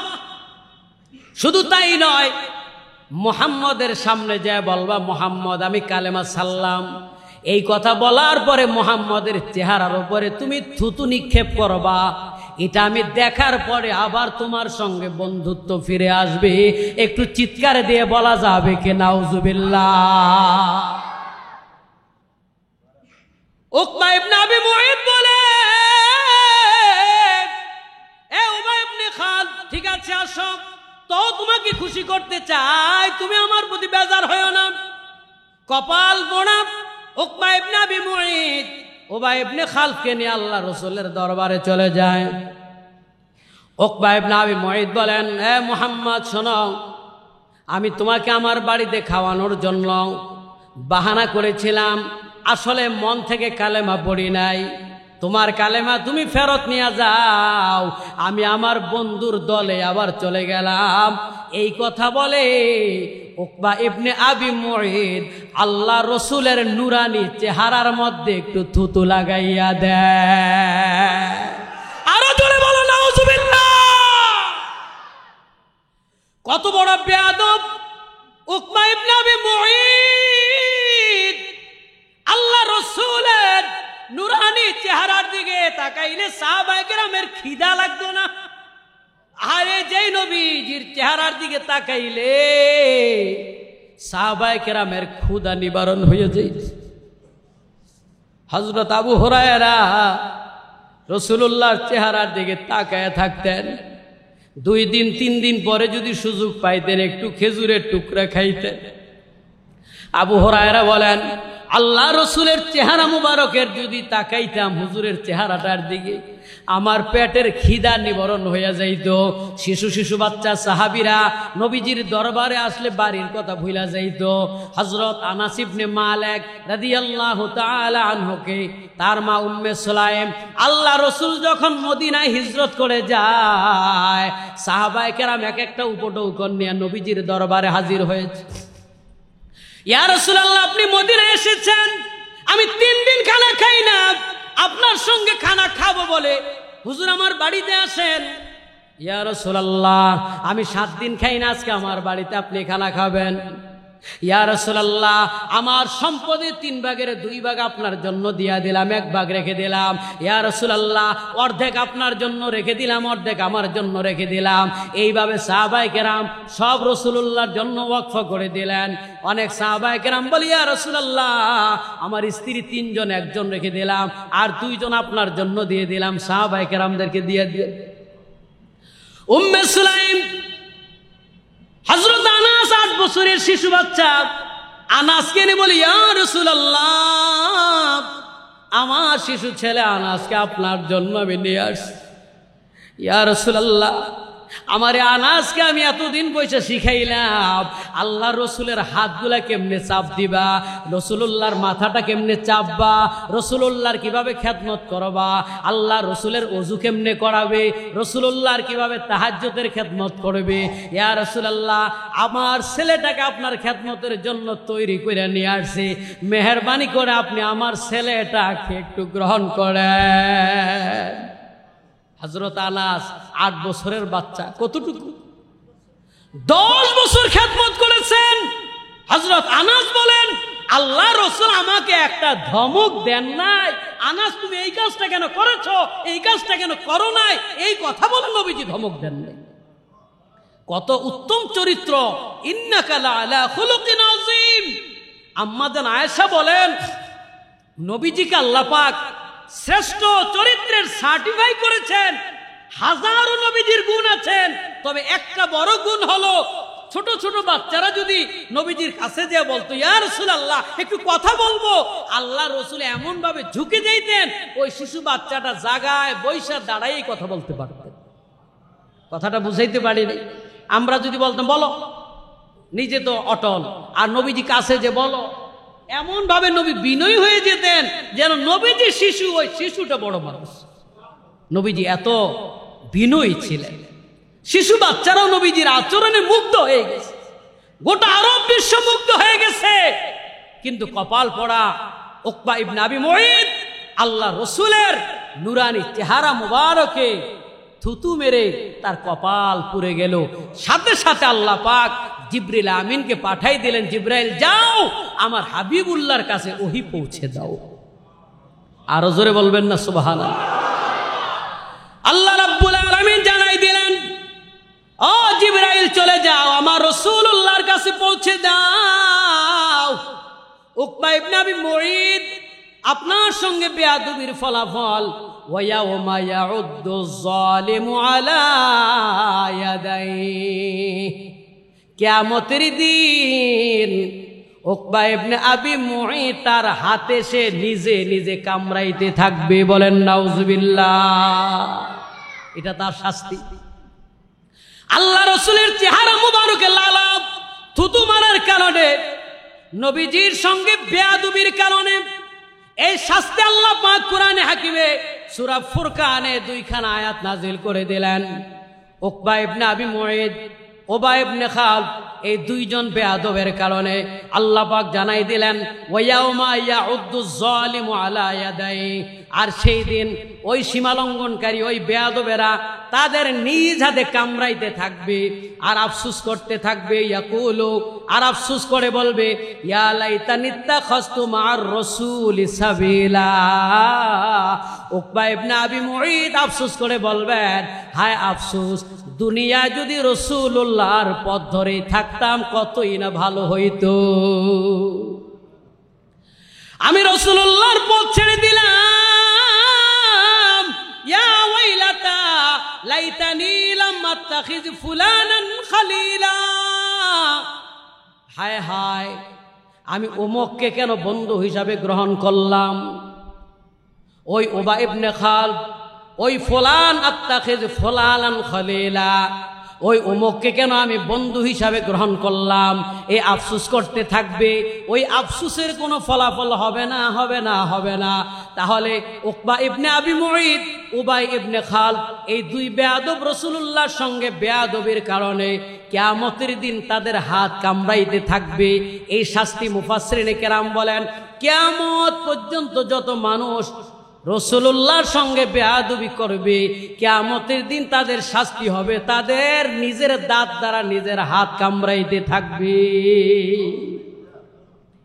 শুধু তাই নয়, মুহাম্মদের সামনে যেয়ে বলবা মুহাম্মদ আমি কালেমা ছাড়লাম। এই কথা বলার পরে মুহাম্মদের চেহারার উপরে তুমি থুতু নিক্ষেপ করবা। এটা আমি দেখার পরে আবার তোমার সঙ্গে বন্ধুত্ব ফিরে আসবে। একটু চিৎকার দিয়ে বলা যাবে কি নাউজুবিল্লাহ? উকবা ইবনে আবি মুঈত বলে, এ উবাই ইবনে খালদ, ঠিক আছে আসো, তো তোমাকে খুশি করতে চাই, তুমি আমার প্রতি বেজার হয়ো না। কপাল পোড়া উকবা ইবনে আবি মুঈত উবাই ইবনে খালদকে নিয়ে আল্লাহ রাসূলের দরবারে চলে যায়। উকবা ইবনে আবি মুঈত বলেন, এ মুহাম্মদ শোনো, আমি তোমাকে আমার বাড়িতে খাওয়ানোর জন্য বাহানা করেছিলাম, আসলে মন থেকে কালেমা পড়ি নাই। তোমার কালেমা তুমি ফেরত নিয়ে যাও, আমি আমার বন্ধুর দলে আবার চলে গেলাম। এই কথা বলে উকবা ইবনে আবি মুঈত আল্লাহ রসুলের নুরানি চেহারার মধ্যে একটু থুতু লাগাইয়া দেয়। আরো জোরে বলো নাউজুবিল্লাহ। কত বড় বেয়াদব উকবা ইবনে আবি মুঈত! আল্লাহ রসুলের নুরানি চেহারার দিকে তাকাইলে সাহাবায়ে কেরামের খিদা লাগতো না? আরে যেই নবীজির চেহারার দিকে তাকাইলে সাহাবায়ে কেরামের ক্ষুধা নিবারণ হয়ে যাইত। হযরত আবু হুরায়রা রাসূলুল্লাহর চেহারার দিকে তাকায় থাকতেন। 2 দিন 3 দিন পরে যদি সুযোগ পাইতেন একটু খেজুরের টুকরা খাইতেন। আবু হুরায়রা বলেন, আল্লাহ রসুলের চেহারা মুবারকের যদি তাকাইতাম হুজুরের চেহারাটার দিকে, আমার পেটের খিদা নিবারণ হইয়া যাইত। শিশু শিশু বাচ্চা সাহাবীরা নবীজির দরবারে আসলে বাড়ির কথা ভুলা যাইত। হযরত আনাস ইবনে মালিক রাদিয়াল্লাহু তাআলা আনহুকে তার মা উম্মে সুলাইম, আল্লাহ রসুল যখন মদিনায় হিজরত করে যায়, সাহাবায়ে কেরাম এক একটা উপঢৌকন নিয়ে নবীজির দরবারে হাজির হয়েছে। ইয়া রাসূলুল্লাহ, আপনি মদিনায় এসেছেন, আমি 3 দিন খানা খাই না, আপনার সঙ্গে খানা খাবো বলে হুজুর আমার বাড়িতে আসেন। ইয়া রাসূলুল্লাহ, আমি 7 দিন খাই না, আজকে আমার বাড়িতে আপনি খানা খাবেন। ইয়া রাসূলুল্লাহ, আমার সম্পদের 3 ভাগের 2 ভাগ আপনার জন্য দিয়া দিলাম, 1 ভাগ রেখে দিলাম। ইয়া রাসূলুল্লাহ, অর্ধেক আপনার জন্য রেখে দিলাম, অর্ধেক আমার জন্য রেখে দিলাম। এইভাবে সাহাবায়ে কেরাম সব রাসূলুল্লাহর জন্য ওয়াকফ করে দিলেন। অনেক সাহাবায়ে কেরাম বলি, ইয়া রাসূলুল্লাহ, আমার স্ত্রী 3 জন, 1 জন রেখে দিলাম, আর 2 জন আপনার জন্য দিয়ে দিলাম। সাহাবায়ে কেরামদেরকে দিয়ে দিয়ে উম্মে সুলাইম, হযরত আনাস 8 বছরের শিশু বাচ্চা, আনাসকে নিয়ে বলি, ইয়া রাসূলুল্লাহ, আমার শিশু ছেলে আনাসকে আপনার জন্য আমি নিয়ে আসছি। ইয়া রাসূলুল্লাহ, আমারে আনাসকে আমি এতদিন বসে শিখাইলাম আল্লাহ রসুলের হাতগুলা কেমনে চাপ দিবা, রসুলুল্লাহর মাথাটা কেমনে চাপবা, রসুলুল্লাহর কিভাবে খেদমত করবা, আল্লাহ রসুলের ওযু কেমনে করাবে, রসুলুল্লাহর কিভাবে তাহাজ্জুদের খেদমত করবে। ইয়া রাসূলুল্লাহ, আমার ছেলেটাকে আপনার খেদমতের জন্য তৈরি করে নিয়ে আসছি, মেহেরবানি করে আপনি আমার ছেলেটাকে একটু গ্রহণ করেন। হযরত আনাস 8 বছরের বাচ্চা, কতটুকু 10 বছর খেদমত করেছেন। হযরত আনাস বলেন, আল্লাহ রসুল আমাকে একটা ধমক দেন নাই, আনাস তুমি এই কাজটা কেন করেছো, এই কাজটা কেন করো নাই, এই কথা বলে নবীজি ধমক দেন নাই। কত উত্তম চরিত্র! ইন্নাকা লাআলা খুলুকিন আযীম। আম্মা জান আয়েশা বলেন, নবীজিকে আল্লাহ পাক শ্রেষ্ঠ চরিত্রের সার্টিফাই করেছেন। হাজারো নবীজির গুণ আছেন, তবে একটা বড় গুণ হলো ছোট ছোট বাচ্চারা যদি নবীজির কাছে যে বলতো, ইয়া রাসূলুল্লাহ একটু কথা বলবো, আল্লাহ রসুল এমন ভাবে ঝুঁকে যাইতেন ওই শিশু বাচ্চাটা জাগায় বৈশা দাঁড়াই কথা বলতে পারতেন। কথাটা বুঝাইতে পারিনি। আমরা যদি বলতাম বলো, নিজে তো অটল, আর নবীজি কাছে যে বলো, এমন ভাবে নবী বিনয়ী হয়ে যেতেন যেন নবীজি শিশু, ওই শিশুটা বড় মানুষ। নবীজি এত বিনয়ী ছিলেন। শিশু বাচ্চারাও নবীজির আচরণে মুগ্ধ হয়ে গেছে, গোটা আরব বিশ্ব মুগ্ধ হয়ে গেছে। কিন্তু কপাল পড়া উকবা ইবনে আবি মুঈত আল্লাহ রসুলের নুরানি চেহারা মুবারকে থুতু মেরে তার কপাল পুড়ে গেল। সাথে সাথে আল্লাহ পাক জিবরিল আমিনকে পাঠাই দিলেন, জিবরাইল যাও আমার হাবিবুল্লাহর কাছে ওহী পৌঁছে দাও। আরো জোরে বলবেন না সুবহানাল্লাহ। আল্লাহ রাব্বুল আলামিন জানাই দিলেন, ও জিবরাইল চলে যাও আমার রাসূলুল্লাহর কাছে পৌঁছে দাও। উকবা ইবনে আবি মুঈত আপনার সঙ্গে বেয়াদবির ফলাফল ওয়ায়াউমা ইয়াউদ্দু যালিমু আলা ইয়াদাইহি, কিয়ামতের দিন উকবা ইবনে আবি মুঈত তার হাতে সে নিজে নিজে কামড়াইতে থাকবে। বলেন নাউজুবিল্লাহ। এটা তার শাস্তি। আল্লাহ রসুলের চেহারা মুবারকে লালাব থুতু মারার কারণে, নবীজির সঙ্গে বেয়াদবির কারণে এই শাস্তি আল্লাহ পাক কোরআনে হাকিমে সূরা ফুরকানে 2খানা আয়াত নাজিল করে দিলেন। উকবা ইবনে আবি মুঈত, উবাই ইবনে খালদ এই দুইজন বেয়াদবের কারণে আল্লাহ পাক জানাই দিলেন ওয়ায়াউমা ইয়াউদ্দু যালিমু আলা ইয়াদাইহি, আর সেই দিন ওই সীমালঙ্ঘনকারী ওই বেয়াদবেরা তাদের নিজ হাতে কামড়াইতে থাকবে আর আফসোস করতে থাকবে। ইয়াকুলু, আর আফসোস করে বলবে ইয়া লাইতানি ইত্তাখাযতু মা'আর রাসূলি সাবিলা। উকবা ইবনে আবি মুঈত আফসোস করে বলবেন, হায় আফসোস, দুনিয়ায় যদি রাসূলুল্লাহর পথ ধরে থাকতাম কতই না ভালো হইতো। আমি রাসূলুল্লাহর পথ ছেড়ে দিলাম। ইয়া ওয়াইলাতা লাইতানি লাম আত্তাখিয ফুলানান খলিলা। হায় হায়, আমি অমুককে কেন বন্ধু হিসাবে গ্রহণ করলাম। ওই উবাই ইবনে খালদ, ওই ফুলান আত্তাখিয ফুলানান খলিলা, ওই অমুককে কেন আমি বন্ধু হিসাবে গ্রহণ করলাম, এই আফসোস করতে থাকবে। ওই আফসোসের কোনো ফলাফল হবে না, হবে না, হবে না। তাহলে উকবা ইবনে আবি মুঈত, উবাই ইবনে খালদ এই দুই বেয়াদব রাসূলুল্লাহর সঙ্গে বেয়াদবির কারণে কিয়ামতের দিন তাদের হাত কামড়াইতে থাকবে। এই শাস্তি মুফাসসিরিনে কেরাম বলেন কিয়ামত পর্যন্ত যত মানুষ রাসূলুল্লাহর সঙ্গে বেয়াদবি করবে কিয়ামতের দিন তাদের শাস্তি হবে তাদের নিজের দাঁত দ্বারা নিজের হাত কামড়াইতে থাকবে।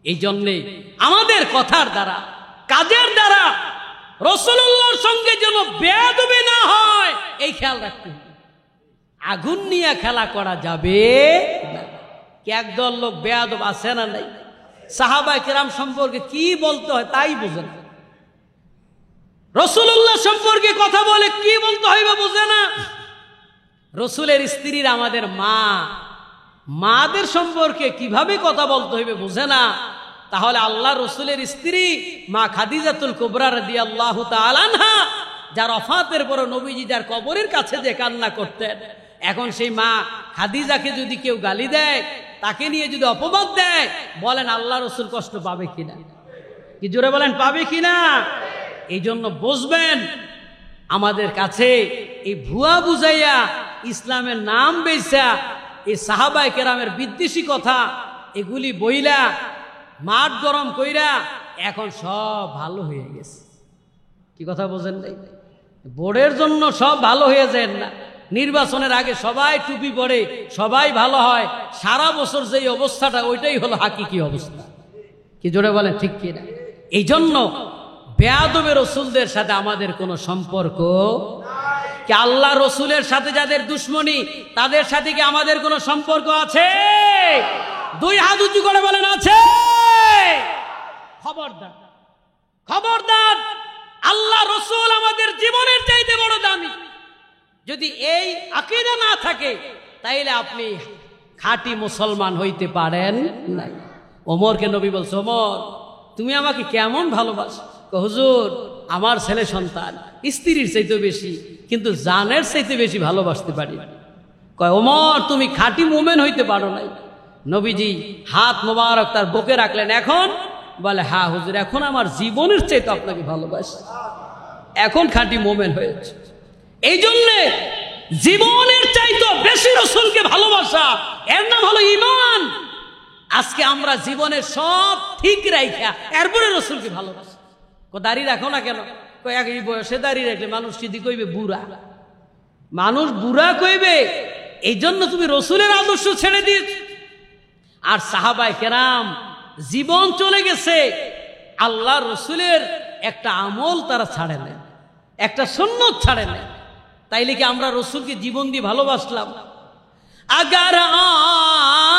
এই জন্যে আমাদের কথার দ্বারা, কাজের দ্বারা রাসূলুল্লাহর সঙ্গে যেন বেয়াদবি না হয় এই খেয়াল রাখতে হবে। আগুন নিয়ে খেলা করা যাবে না। একদল লোক বেয়াদব আছে না নাই? সাহাবায়ে কেরাম সম্পর্কে কি বলতে হয় তাই বুঝেন, রাসূলুল্লাহ সম্পর্কে কথা বলে কি বলতে হইবে বুঝে না। রাসূলের স্ত্রীর আমাদের মা, মাদের সম্পর্কে কিভাবে কথা বলতে হইবে বুঝে না। তাহলে আল্লাহ রাসূলের স্ত্রী মা খাদিজাতুল কুবরা রাদিয়াল্লাহু তাআলা আনহা, যার ওফাতের পর নবীজি যার কবরের কাছে যে কান্না করতেন, এখন সেই মা খাদিজাকে যদি কেউ গালি দেয়, তাকে নিয়ে যদি অপবাদ দেয়, বলেন আল্লাহ রাসূল কষ্ট পাবে কিনা? কি জোরে বলেন, পাবে কিনা? এই জন্য বুঝবেন, আমাদের কাছে এই ভুয়া বুঝাইয়া ইসলামের নাম বেচা এই সাহাবায়ে কেরামের বিদ্বেষী কথা এগুলি বইলা মাঠ গরম কইরা এখন সব ভালো হয়ে গেছে। কি কথা বোঝেন নাই? ভোটের জন্য সব ভালো হয়ে যায় না, নির্বাচনের আগে সবাই টুপি পরে সবাই ভালো হয়, সারা বছর যেই অবস্থাটা ওইটাই হলো হাকিকি অবস্থা। কি জোরে বলেন ঠিক কিনা? এই জন্য বেয়াদবে রাসূলদের সাথে আমাদের কোনো সম্পর্ক কি? আল্লাহ রাসূলের সাথে যাদের দুশ্মনী তাদের সাথে কি আমাদের কোনো সম্পর্ক আছে? দুই হাত উঁচু করে বলেন আছে। খবরদার, খবরদার, আল্লাহ রাসূল আমাদের জীবনের চাইতে বড় দামি। যদি এই আকীদা না থাকে তাইলে আপনি খাঁটি মুসলমান হইতে পারেন না। ওমরকে নবী বলছে, ওমর তুমি আমাকে কেমন ভালোবাসো? হুজুর আমার ছেলে সন্তান স্ত্রীর চাইতে বেশি, কিন্তু জানের চাইতে বেশি ভালোবাসতে পারি। কয় ওমর তুমি খাঁটি মুমিন হইতে পারো নাই। নবীজি হাত মোবারক তার বুকে রাখলেন। এখন বলে, হ্যাঁ হুজুর, এখন আমার জীবনের চাইতে আপনাকে ভালোবাসি, এখন খাঁটি মুমিন হয়েছে। এই জন্যে জীবনের চাইতে বেশি রসুলকে ভালোবাসা, এর নাম হলো ঈমান। আজকে আমরা জীবনের সব ঠিক রাইখা এরপরে রসুলকে ভালোবাসি। দাড়ি রাখো না কেন? এই বয়সে দাড়ি রাখলে মানুষ যদি কইবে বুড়া, মানুষ বুড়া কইবে, এই জন্য তুমি রসুলের আদর্শ ছেড়ে দিয়েছ। আর সাহাবায়ে কেরাম জীবন চলে গেছে, আল্লাহ রসুলের একটা আমল তারা ছাড়ে নেন, একটা সুন্নত ছাড়ে নেন। তাইলে কি আমরা রসুলকে জীবন দিয়ে ভালোবাসলাম? আগার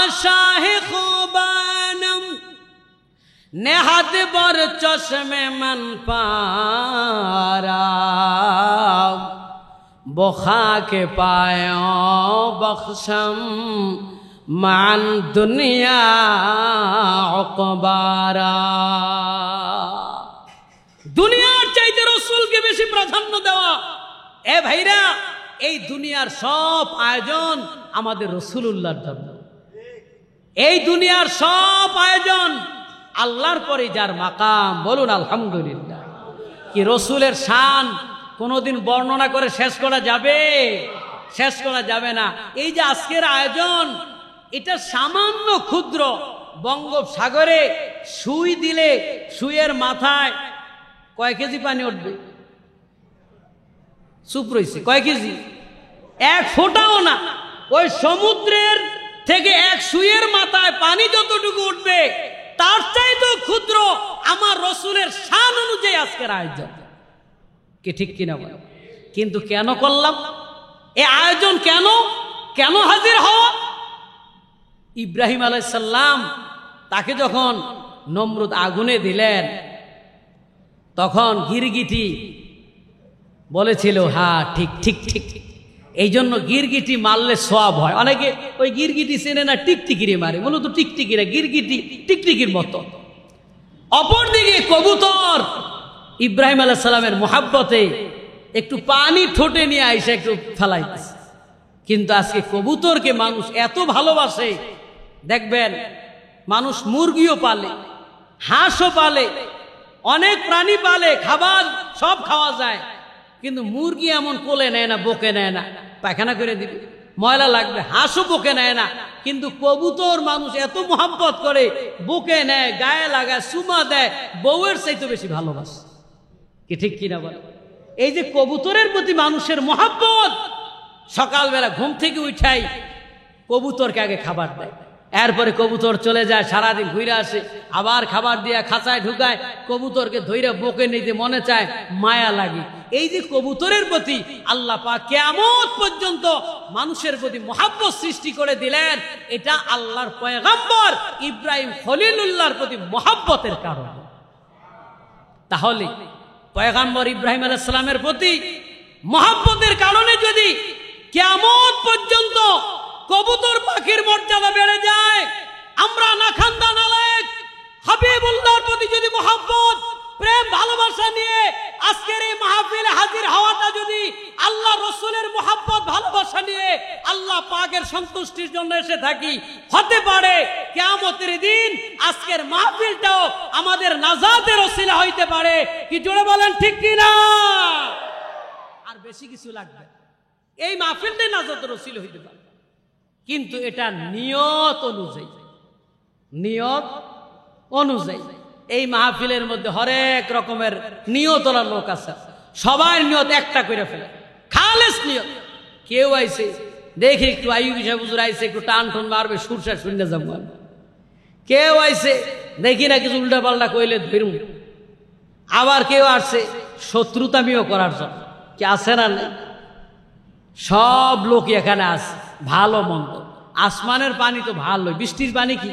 আশাহে খুবানম নেহাত বর চশমে মন পারা বখা কে পায়ো বখশম মান দুনিয়া অকবারা। দুনিয়ার চাইতে রসুলকে বেশি প্রাধান্য দেওয়া। এ ভাইরা, এই দুনিয়ার সব আয়োজন আমাদের রসুলুল্লাহর জন্য। এই দুনিয়ার সব আয়োজন আল্লাহর পরে যার মাকাম, বলুন আলহামদুলিল্লাহ। কি রসুলের শান কোনোদিন বর্ণনা করে শেষ করা যাবে? শেষ করা যাবে না। এই যে আজকের আয়োজন, এটা সামান্য ক্ষুদ্র। বঙ্গোপসাগরে সুই দিলে সুইয়ের মাথায় কয় কেজি পানি উঠবে? চুপ রয়েছে, কয় কেজি? এক ফোঁটাও না। ওই সমুদ্রের থেকে এক সুইয়ের মাথায় পানি যতটুকু উঠবে তার চাইতেও ক্ষুদ্র আমার রসুলের শান অনুযায়ী আজকের আয়োজন। কি ঠিক কিনা বল? কিন্তু কেন করলাম এই আয়োজন? কেন কেন হাজির হওয়া? ইব্রাহিম আলাইহিস সালাম তাকে যখন নমরুদ আগুনে দিলেন, তখন গিরগিটি বলেছিল হ্যাঁ ঠিক ঠিক ঠিক। এই জন্য গিরগিটি মারলে সওয়াব হয়। অনেকে ওই গিরগিটি চেনে না, টিকটিকিরে মারে, মূলত টিকটিকিরা, গিরগিটি টিকটিকির মতো। অপরদিকে কবুতর ইব্রাহিম আলাইহিস সালামের মোহাব্বতে একটু পানি ঠোঁটে নিয়ে আইসা একটু ফেলাইতেছে। কিন্তু আজকে কবুতরকে মানুষ এত ভালোবাসে, দেখবেন মানুষ মুরগিও পালে, হাঁসও পালে, অনেক প্রাণী পালে, খাবার সব খাওয়া যায়, কিন্তু মুরগি এমন কোলে নেয় না, বকে নেয় না, পায়খানা করে দিবে, ময়লা লাগবে। হাঁসও বকে নেয় না, কিন্তু কবুতর মানুষ এত মোহাব্বত করে, বকে নেয়, গায়ে লাগায়, চুমা দেয়, বউয়ের চাইতে বেশি ভালোবাসে। কি ঠিক কিনা বলে? এই যে কবুতরের প্রতি মানুষের মোহাব্বত, সকালবেলা ঘুম থেকে উঠাই কবুতরকে আগে খাবার দেয়, এরপরে কবুতর চলে যায়, সারাদিন ঘুরে আসে, আবার খাবার দিয়ে খাঁচায় ঢুকায়, কবুতরকে ধইরা বকে নিতে মনে চায়, মায়া লাগে। এই যে কবুতরের প্রতি আল্লাহ পাক কিয়ামত পর্যন্ত মানুষের প্রতি মোহাব্বত সৃষ্টি করে দিলেন, এটা আল্লাহর পয়গম্বর ইব্রাহিম খলিলুল্লাহর প্রতি মোহাব্বতের কারণে। তাহলে পয়গম্বর ইব্রাহিম আলাইহিস সালামের প্রতি মোহাব্বতের কারণে যদি কিয়ামত পর্যন্ত কবুতর পাখির মর্যাদা বেড়ে যায়, আমরা না খান্দা নালায়েক হাবিবুল্লাহর প্রতি যদি মোহাব্বত, প্রেম, ভালোবাসা নিয়ে আজকের এই মাহফিলে হাজির হওয়াটা যদি আল্লাহ রসুলের মোহাব্বত, ভালোবাসা নিয়ে আল্লাহ পাকের সন্তুষ্টির জন্য এসে থাকি, হতে পারে কিয়ামতের দিন আজকের মাহফিলটাও আমাদের নাজাতের ওসিলা হইতে পারে। কি জোরে বলেন ঠিক কিনা? আর বেশি কিছু লাগবে, এই মাহফিলটাই নাজাতের ওসিলা হইতে পারে, কিন্তু এটা নিয়ত অনুযায়ী, নিয়ত অনুযায়ী। এই মাহফিলের মধ্যে হরেক রকমের নিয়তলা লোক আছে, সবার নিয়ত একটা করে ফেলে, খালেস নিয়ত। কেউ আইছে দেখে একটু আইয়ুবী সাহেব হুজুর আইছে, একটু টান ঠন মারবে, সুরসা শূন্য যাবো। কেউ আইছে দেখি না কিছু উল্টা পাল্টা কইলে ধরুন। আবার কেউ আসছে শত্রুতামিও করার জন্য। কি আছে না? সব লোক এখানে আছে, ভালো মন্দ। আসমানের পানি তো ভালো, বৃষ্টির পানি কি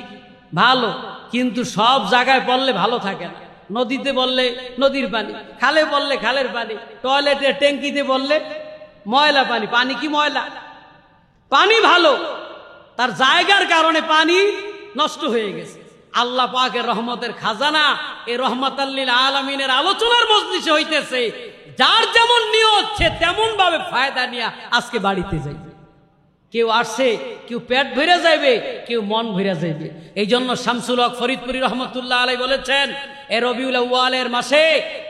ভালো, কিন্তু সব জায়গায় পড়লে ভালো থাকে না। নদীতে বললে নদীর পানি, খালে বললে খালের পানি, টয়লেটের ট্যাঙ্কিতে বললে ময়লা পানি। পানি কি ময়লা? পানি ভালো, তার জায়গার কারণে পানি নষ্ট হয়ে গেছে। আল্লাহ পাকের রহমতের খাজানা এই রহমাতাল লিল আলামিনের আলোচনার মজলিসে হইতেছে। যার যেমন নিয়ত সে তেমন ভাবে ফায়দা নিয়ে আজকে বাড়িতে যাইবে। কেউ আসছে, কেউ পেট ভরে যাইবে, কেউ মন ভরে যাইবে। এই জন্য শামসুল হক ফরিদপুরি রহমতুল্লাহ আলাইহি বলেছেন, এ রবিউল আউয়ালের মাসে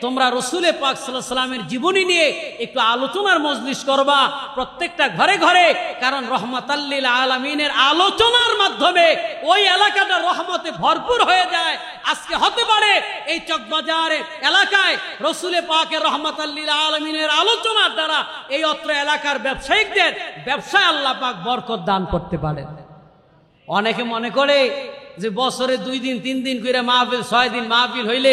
তোমরা রসুলে পাক সাল্লাল্লাহু আলাইহি সাল্লামের জীবনী নিয়ে একটু আলোচনার মজলিস করবা প্রত্যেকটা ঘরে ঘরে, কারণ রহমাতাল লিল আলামিনের আলোচনার মাধ্যমে ওই এলাকাটা রহমতে ভরপুর হয়ে যায়। আজকে হতে পারে এই চকবাজারের এলাকায় রসুলে পাকের রহমাতাল লিল আলামিনের আলোচনার দ্বারা এই অত্র এলাকার ব্যবসায়িকদের ব্যবসায় আল্লাহ পাক বরকত দান করতে পারে। অনেকে মনে করে যে বছরে 2 দিন 3 দিন করে মাহফিল, 6 দিন মাহফিল হইলে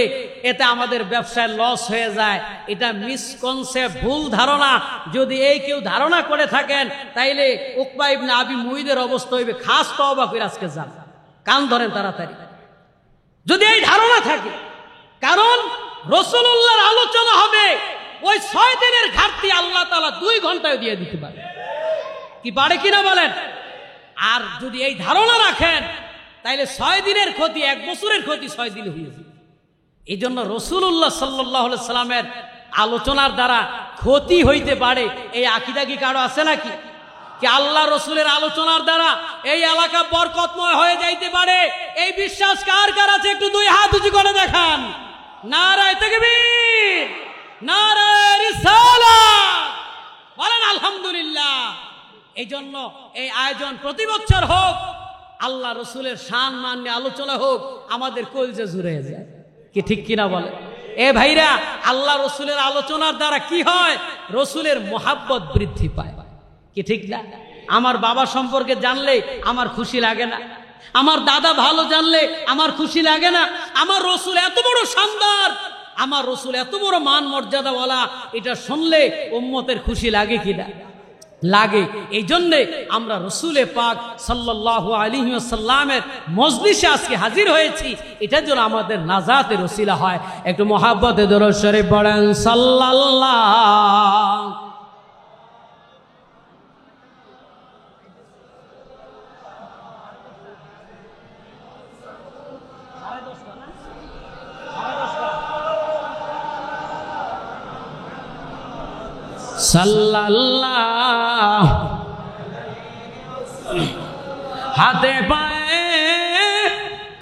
এতে আমাদের ব্যবসায় লস হয়ে যায়। এটা মিসকনসেপ্ট, ভুল ধারণা। যদি এই কেউ ধারণা করে থাকেন তাইলে উকবা ইবনে আবি মুইদের অবস্থা হইবে খাস তওবা করে আজকে যান, কান ধরেন তাড়াতাড়ি যদি এই ধারণা থাকে। কারণ রাসূলুল্লাহর আলোচনা হবে, ওই 6 দিনের ঘাটতি আল্লাহ তাআলা 2 ঘন্টায় দিয়ে দিতে পারে। কি পারে কিনা বলেন? আর যদি এই ধারণা রাখেন তাইলে 6 দিনের ক্ষতি 1 বছরের ক্ষতি 6 দিনে হয়ে যাবে। এই জন্য রাসূলুল্লাহ সাল্লাল্লাহু আলাইহি সাল্লামের আলোচনার দ্বারা ক্ষতি হইতে পারে, এই আকীদা কি কারো আছে নাকি? কি আল্লাহ রসুলের আলোচনার দ্বারা এই এলাকা বরকতময় হয়ে যাইতে পারে, এই বিশ্বাস কার কার আছে? একটু 2 হাত উঁচু করে দেখান। নারায়ে তাকবীর, নারায়ে রিসালাত, বলেন আলহামদুলিল্লাহ। এই জন্য এই আয়োজন প্রতি বছর হোক, আল্লাহ রসুলের শান মান নিয়ে আলোচনা হোক, আমাদের কলজা জুড়ে যায়। কি ঠিক কিনা বলে? এ ভাইরা, আল্লাহ রসুলের আলোচনার দ্বারা কি হয়? রসুলের মোহাব্বত বৃদ্ধি পায়। কি ঠিক না? আমার বাবা সম্পর্কে জানলে আমার খুশি লাগে না, আমার দাদা ভালো জানলে আমার খুশি লাগে না, আমার রসুল এত বড় শানদার, আমার রসুল এত বড় মান মর্যাদাওয়ালা, এটা শুনলে উম্মতের খুশি লাগে কিনা? লাগে। এই জন্যে আমরা রসুলে পাক সাল্লাল্লাহু আলাইহি ওয়াসাল্লামের মজলিসে আজকে হাজির হয়েছি, এটা যেন আমাদের নাজাতের ওসিলা হয়। একটু মহাব্বতে দরুদ শরীফ পড়েন সাল্লাল্লাহু। সাল্লাল্লাহু হাতে পায়ে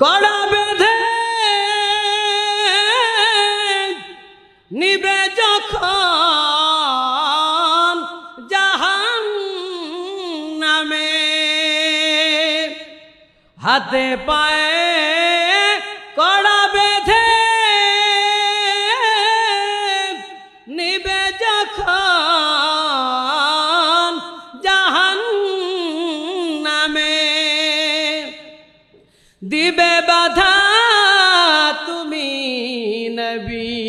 কড়া বেঁধে নিবে যখন জাহান্নামে, হাতে পায়ে কড়া বেঁধে নিবে যখন জাহান্নামে, দিবে বাধা তুমি নবী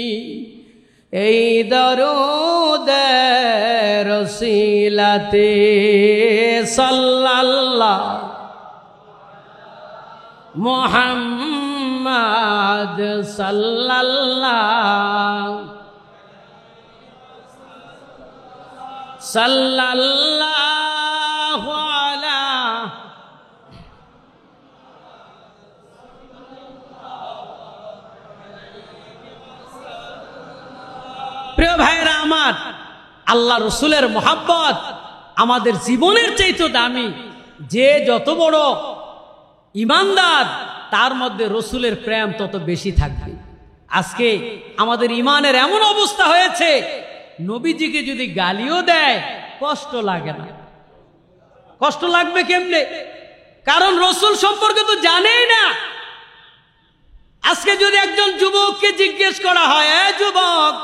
এই দরুদের ওসিলাতে সাল্লাল্লাহু মুহাম্মদ সাল্লাল্লাহু সাল্লাল্লাহু আলা। প্রিয় ভাইরা আমার, আল্লাহ রসুলের মোহাব্বত আমাদের জীবনের চাইতে দামি। যে যত বড় ইমানদার তার মধ্যে রসুলের প্রেম তত বেশি থাকবে। আজকে আমাদের ইমানের এমন অবস্থা হয়েছে, নবীজিকে যদি গালিও দেয় কষ্ট লাগে না। কষ্ট লাগবে কেমনে? কারণ রসুল সম্পর্কে তো জানেই না। আজকে যদি একজন যুবককে জিজ্ঞেস করা হয়, এ যুবক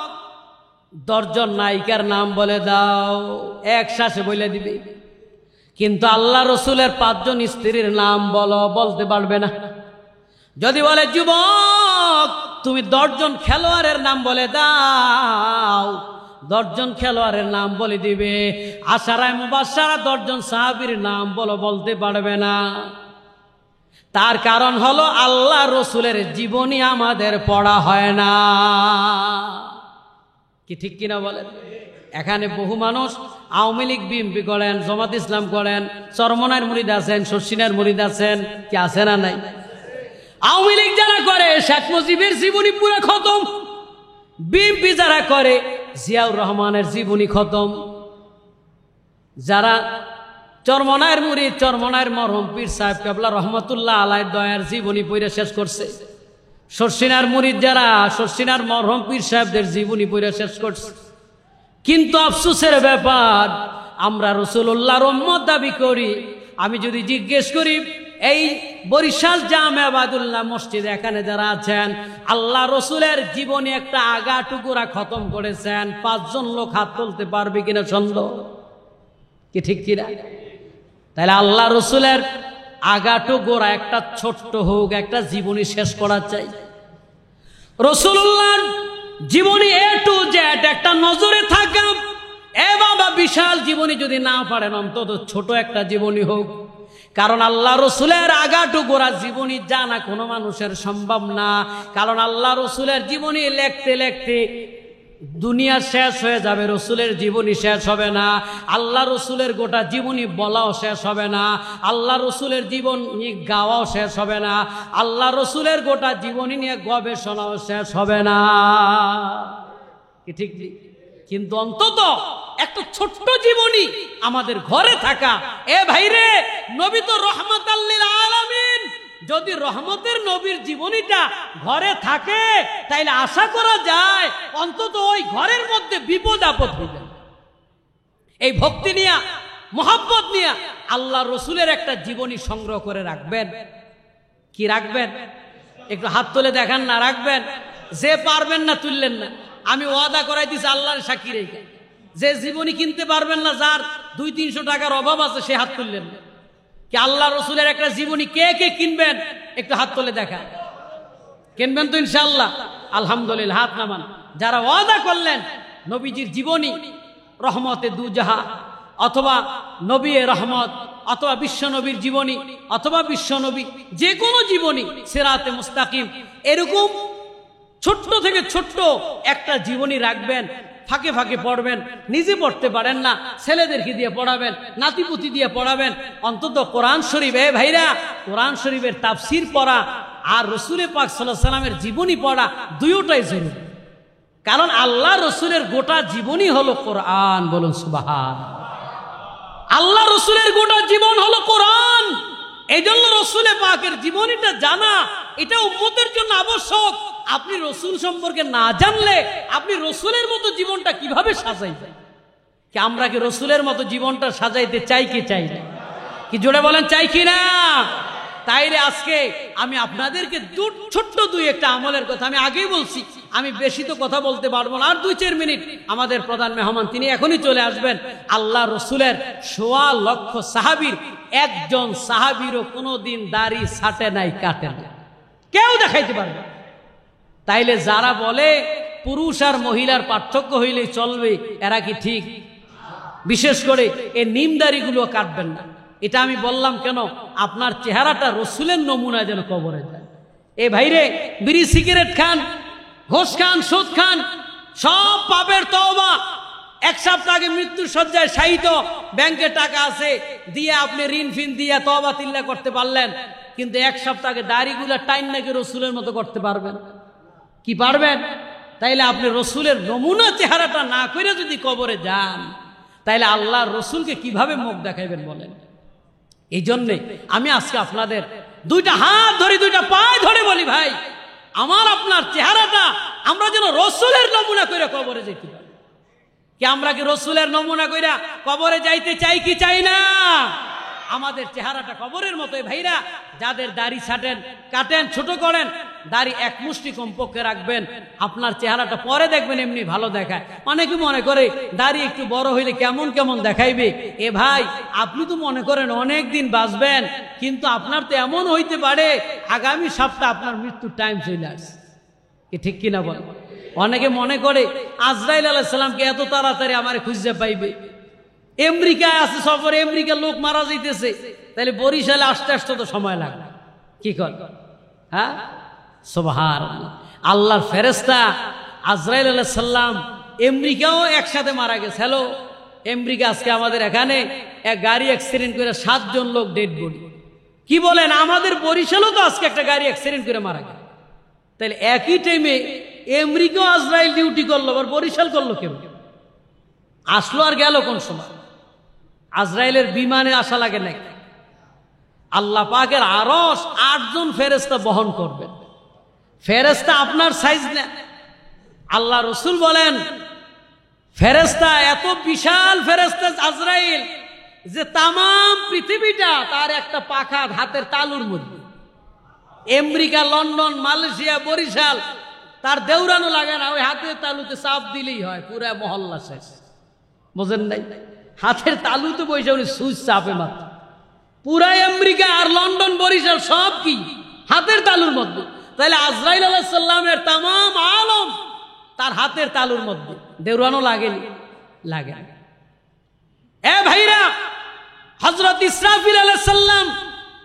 10 জন নায়িকার নাম বলে দাও, এক শ্বাসে বলে দিবে। কিন্তু আল্লাহ রসুলের 5 জন স্ত্রীর নাম বলো, বলতে পারবে না। যদি বলে যুবক তুমি 10 জন খেলোয়াড়ের নাম বলে দাও, 10 জন খেলোয়াড়ের নাম বলে দিবে। আশারায়ে মুবাশশারা 10 জন সাহাবীর নাম বলো, বলতে পারবে না। তার কারণ হলো আল্লাহ রসুলের জীবনী আমাদের পড়া হয় না। কি ঠিক কিনা বলেন? এখানে বহু মানুষ আওয়ামী লীগ বিএনপি করেন, জামাত ইসলাম করেন, চরমনার মুরিদ আছেন, শর্ষিনার মুরিদ আছেন, কি আছে না নাই? আওয়ামী লীগ যারা করে শেখ মুজিবের জীবনী পুরো খতম, বিএনপি যারা করে জিয়াউর রহমানের জীবনী খতম, যারা চরমনায়ের মুরিদ, চরমনায়ের মরহুম পীর সাহেব কেবলা রহমতুল্লাহ আলাইহির দয়ার জীবনী পড়ে শেষ করছে, শর্ষিনার মুরিদ যারা শর্ষিনার মরহম পীর সাহেবদের জীবনী পড়ে শেষ করছে। কিন্তু আফসোসের ব্যাপার, আমরা রাসূলুল্লাহর উম্মত দাবি করি। আমি যদি জিজ্ঞেস করি, এই বরিশাল জামে আবাদুল্লাহ মসজিদ এখানে যারা আছেন, আল্লাহ রসুলের জীবনী একটা আগা টুকুরা খতম করেছেন, 5 জন লোক হাত তুলতে পারবে কিনা সন্দেহ? কি ঠিক কিনা? তাহলে আল্লাহ রসুলের আগা টুকুরা একটা ছোট্ট হোক, একটা জীবনী শেষ করা চাই। রাসূলুল্লাহর জীবনী A to Z একটা নজরে থাকা। এ বাবা, বিশাল জীবনী যদি না পারেন, অন্তত ছোট একটা জীবনী হোক। কারণ আল্লাহ রসুলের আগাটু গোড়া জীবনী জানা কোনো মানুষের সম্ভব না। কারণ আল্লাহ রসুলের জীবনী লিখতে লিখতে দুনিয়া শেষ হয়ে যাবে, রসুলের জীবনী শেষ হবে না। আল্লাহ রসুলের গোটা জীবনী বলাও শেষ হবে না, আল্লাহ রসুলের জীবনী গাওয়াও শেষ হবে না, আল্লাহ রসুলের গোটা জীবনী নিয়ে গবেষণাও শেষ হবে না। কি ঠিক? কিন্তু অন্তত একটা ছোট্ট জীবনী আমাদের ঘরে থাকা। এ ভাইরে, নবী তো রহমাতাল লিল আলামিন। যদি রহমতের নবীর জীবনীটা ঘরে থাকে, তাইলে আশা করা যায় অন্তত ওই ঘরের মধ্যে বিপদ আপদ হইবে। এই ভক্তি নিয়ে, মোহাব্বত নিয়ে আল্লাহ রসুলের একটা জীবনী সংগ্রহ করে রাখবেন। কি রাখবেন? একটু হাত তুলে দেখান না, রাখবেন? যে পারবেন না তুললেন না। আমি ওয়াদা করাই দিছি আল্লাহর সাক্ষী রেখে, যে জীবনী কিনতে পারবেন না, যার 200-300 টাকার অভাব আছে, সে হাত তুললেন না। কি আল্লাহ রসুলের একটা জীবনী কে কে কিনবেন? একটু হাত তুলে দেখা। কিনবেন তো ইনশাআল্লাহ? আলহামদুলিল্লাহ, হাত নামান। যারা ওয়াদা করলেন নবীজির জীবনী, রহমতে দুজাহা অথবা নবী রহমত অথবা বিশ্ব নবীর জীবনী অথবা বিশ্ব নবী যে কোনো জীবনী, সিরাতে মুস্তাকিম, এরকম ছোট্ট থেকে ছোট্ট একটা জীবনী রাখবেন। ফাঁকে ফাঁকে পড়বেন, নিজে পড়তে পারেন না, ছেলেদেরকে দিয়ে পড়াবেন, নাতিপুতি দিয়ে পড়াবেন। অন্তত কোরআন শরীফ, ভাইরা, কোরআন শরীফের তাফসির পড়া আর রসুল পাক সাল্লাল্লাহু আলাইহি ওয়াসাল্লামের জীবনী পড়া দুটোই জরুরি। কারণ আল্লাহ রসুলের গোটা জীবনী হলো কোরআন। বলুন সুবহান। আল্লাহ রসুলের গোটা জীবন হলো কোরআন। এই জন্য রসুল পাকের জীবনীটা জানা এটা উম্মতের জন্য আবশ্যক। আপনি রসুল সম্পর্কে না জানলে আপনি রসুলের মতো জীবনটা কিভাবে সাজাইবেন? কি আমরা কি রসুলের মতো জীবনটা সাজাইতে চাই কি চাই না? কি জোরে বলেন, চাই কি না? তাইলে আজকে আমি আপনাদেরকে ছোট্ট দুই একটা আমলের কথা আমি আগেই বলছি, আমি বেশি তো কথা বলতে পারবো না। আর 2-4 মিনিট আমাদের প্রধান মেহমান তিনি এখনই চলে আসবেন। আল্লাহ রসুলের 1.25 লক্ষ সাহাবীর একজন সাহাবীরও কোনোদিন দাড়ি ছাটে নাই, কাটে না, কেউ দেখাইতে পারবে। তাইলে যারা বলে পুরুষ আর মহিলার পার্থক্য হইলেই চলবে, এরা কি ঠিক? বিশেষ করে এই নিমদারিগুলো কাটবেন না। এটা আমি বললাম কেন? আপনার চেহারাটা রসুলের নমুনা যেন কবরে যায়। এ ভাইরে, বিড়ি সিগারেট খান, ঘোষ খান, সুদ খান, সব পাপের তওবা। 1 সপ্তাহ আগে মৃত্যুর শয্যায় শায়িত, ব্যাংকে টাকা আছে, দিয়ে আপনি ঋণ ফিন দিয়ে তওবা তিল্লা করতে পারলেন, কিন্তু 1 সপ্তাহ আগে দাড়িগুলা টাইন নাকি রসুলের মতো করতে পারবেন? কি পারবেন? তাইলে আপনি রসুলের নমুনা চেহারাটা না করে যদি কবরে যান, তাইলে আল্লাহর রসুলকে কিভাবে মুখ দেখাইবেন বলেন? এই জন্যে আমি আজকে আপনাদের 2টা হাত ধরে 2টা পায়ে ধরে বলি, ভাই, আমার আপনার চেহারাটা আমরা যেন রসুলের নমুনা করে কবরে যেতে পারি। কি আমরা কি রসুলের নমুনা কইরা কবরে যাইতে চাই কি চাই না? আমাদের চেহারাটা কবরের মতোই। ভাইরা, যাদের দাড়ি ছাটেন, কাটেন, ছোট করেন, দাড়ি 1 মুষ্টি কমপক্ষে রাখবেন। আপনার চেহারাটা পরে দেখবেন এমনি ভালো দেখায়। অনেকে মনে করে দাড়ি একটু বড় হইলে কেমন কেমন দেখাইবে। এ ভাই, আপনি তো মনে করেন অনেক দিন বাঁচবেন, কিন্তু আপনার তো এমন হইতে পারে আগামী সপ্তাহ আপনার মৃত্যুর টাইম চলে আসে। কি ঠিক কিনা বল? অনেকে মনে করে আজরাইল আলাইহিস সালামকে এত তাড়াতাড়ি আমারে খুঁজে পাইবে। আমেরিকায় আছে সফরে, আমেরিকার লোক মারা যাইতেছে, তাহলে বরিশালে আসতে আসতে তো সময় লাগবে। কি কর? হ্যাঁ, সুবহানাল্লাহ। আল্লাহর ফেরেশতা আজরাইল আলাইহিস সালাম আমেরিকাও একসাথে মারা গেছে। হ্যালো, আমেরিকা আজকে আমাদের এখানে এক গাড়ি অ্যাক্সিডেন্ট করে 7 জন লোক ডেড বডি। কি বলেন? আমাদের বরিশালেও তো আজকে একটা গাড়ি অ্যাক্সিডেন্ট করে মারা গেছে। তাহলে একই টাইমে আমেরিকাও আজরাইল ডিউটি করলো, আর বরিশাল করলো কেউ? আসলো আর গেল কোন সময়? আজরাইলের বিমানে আসা লাগে নাকি? আল্লাহ পাকের আরশ 8 জন ফেরেশতা বহন করবেন। ফেরেশতা আপনার সাইজ না। আল্লাহ রসুল বলেন ফেরেশতা এত বিশাল ফেরেশতা আজরাইল যে তামাম পৃথিবীটা তার একটা পাখা হাতের তালুর মধ্যে। আমেরিকা, লন্ডন, মালয়েশিয়া, বরিশাল তার দেউরানো লাগে না, ওই হাতের তালুতে চাপ দিলেই হয়, পুরা মহল্লা শেষ। বোঝেন নাই? হাতের তালুতে বসে উনি সুইচ চাপে মাত্র। পুরাই আমেরিকা আর লন্ডন, বরিশাল সব কি হাতের তালুর মধ্যে। তাহলে আজরাইল আলাইহিস সালামের তামাম আলম তার হাতের তালুর মধ্যে, দেউরানো লাগেনি? লাগে। এ ভাইরা, হযরত ইসরাফিল আলাইহিস সালাম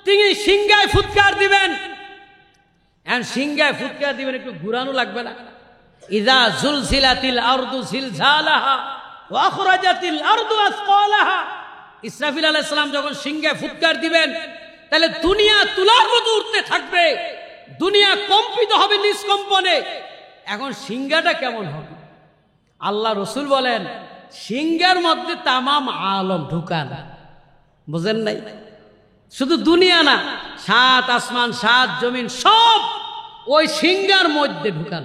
তিনি সিংহায় ফুৎকার দিবেন। এখন সিংহায় ফুৎকার দিবেন, একটু ঘুরানো লাগবে না? ইযা জুলজিলাতিল আরদু জিলজালাহা ওয়া আখরাজাতিল আরদু আসকালাহা। ইসরাফিল আলাইহিস সালাম যখন সিংহায় ফুৎকার দিবেন, তাহলে দুনিয়া তুলার মতো উঠতে থাকবে, দুনিয়া কম্পিত হবে নিষ্কম্পনে। এখন সিংহাটা কেমন হবে? আল্লাহ রসুল বলেন সিংহার মধ্যে তামাম আলম ঢুকান। বুঝেন নাই? শুধু দুনিয়া না, সাত আসমান, সাত জমিন সব ওই সিংহার মধ্যে ঢুকান।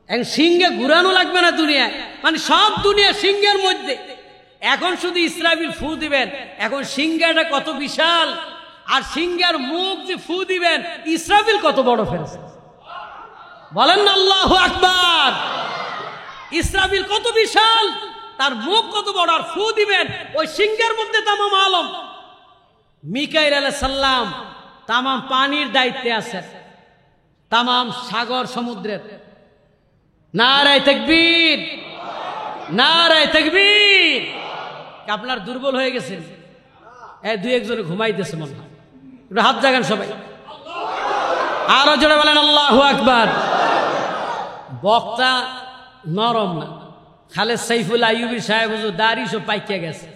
এখন সিংহে ঘুরানো লাগবে না দুনিয়ায়, মানে সব দুনিয়া সিংহের মধ্যে। এখন শুধু ইসরাফিল ফু দিবেন, এখন সিংহাটা কত বিশাল, আর সিংহের মুখ যে ফু দিবেন, ইসরাফিল কত বড় ফেরেশতা। বলেন না আল্লাহু আকবার। ইসরাফিল কত বিশাল, তার মুখ কত বড়, আর ফু দিবেন ওই সিংহের মধ্যে তামাম আলম। মিকাইল আলাইহিস সালাম তামাম পানির দায়িত্বে আছেন, তামাম সাগর সমুদ্রের। নারায়ে তাকবীর, নারায়ে তাকবীর। আপনার দুর্বল হয়ে গেছেন, দুই একজনে ঘুমাইতেছে মনে হয়, একটু হাত জাগান সবাই, আরো জোরে বলেন আল্লাহু আকবার। বক্তা নরম না, খালেদ সাইফুল আইয়ুবী সাহেব হুজুর দাড়ি সব পাইকে গেছে,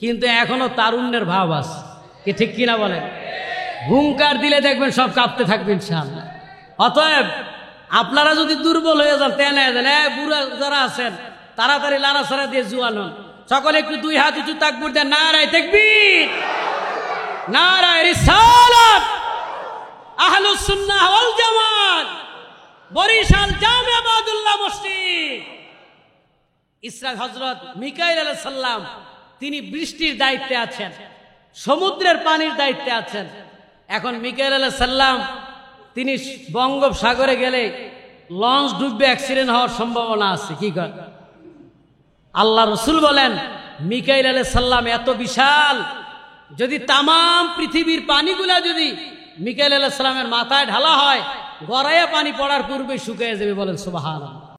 কিন্তু এখনো তারুণ্যের ভাব আছে, কি ঠিক কিনা বলেন? হুঙ্কার দিলে দেখবেন সব কাঁপতে থাকবে ইনশাআল্লাহ। অতএব আপনারা যদি দুর্বল হয়ে যান, তেনে যান, বুড়া যারা আছেন তাড়াতাড়ি লাড়াছাড়া দিয়ে জুয়ান হন। সকলে একটু দুই হাত উঁচু তাকবীর দেন, নারায়ে তাকবীর, নারায়ে রিসালাত, আহলুস সুন্নাহ ওয়াল জামাত, বরিশাল জামে আবাদুল্লাহ মসজিদ। হযরত মিকাইল আলাইহিস সালাম তিনি বৃষ্টির দায়িত্বে আছেন, সমুদ্রের পানির দায়িত্বে আছেন। এখন মিকাইল আলাইহিস সালাম তিনি বঙ্গোপসাগরে গেলে লঞ্চ ডুববে, অ্যাক্সিডেন্ট হওয়ার সম্ভাবনা আছে। কি কর? আল্লাহ রসুল বলেন মিকাইল আলাইহিস সালাম এত বিশাল, যদি তামাম পৃথিবীর পানিগুলা যদি মিকাইল আলাইহিস সালামের মাথায় ঢালা হয়, গড়াইয়া পানি পড়ার পূর্বে শুকিয়ে যাবে। বলেন সুবহানাল্লাহ।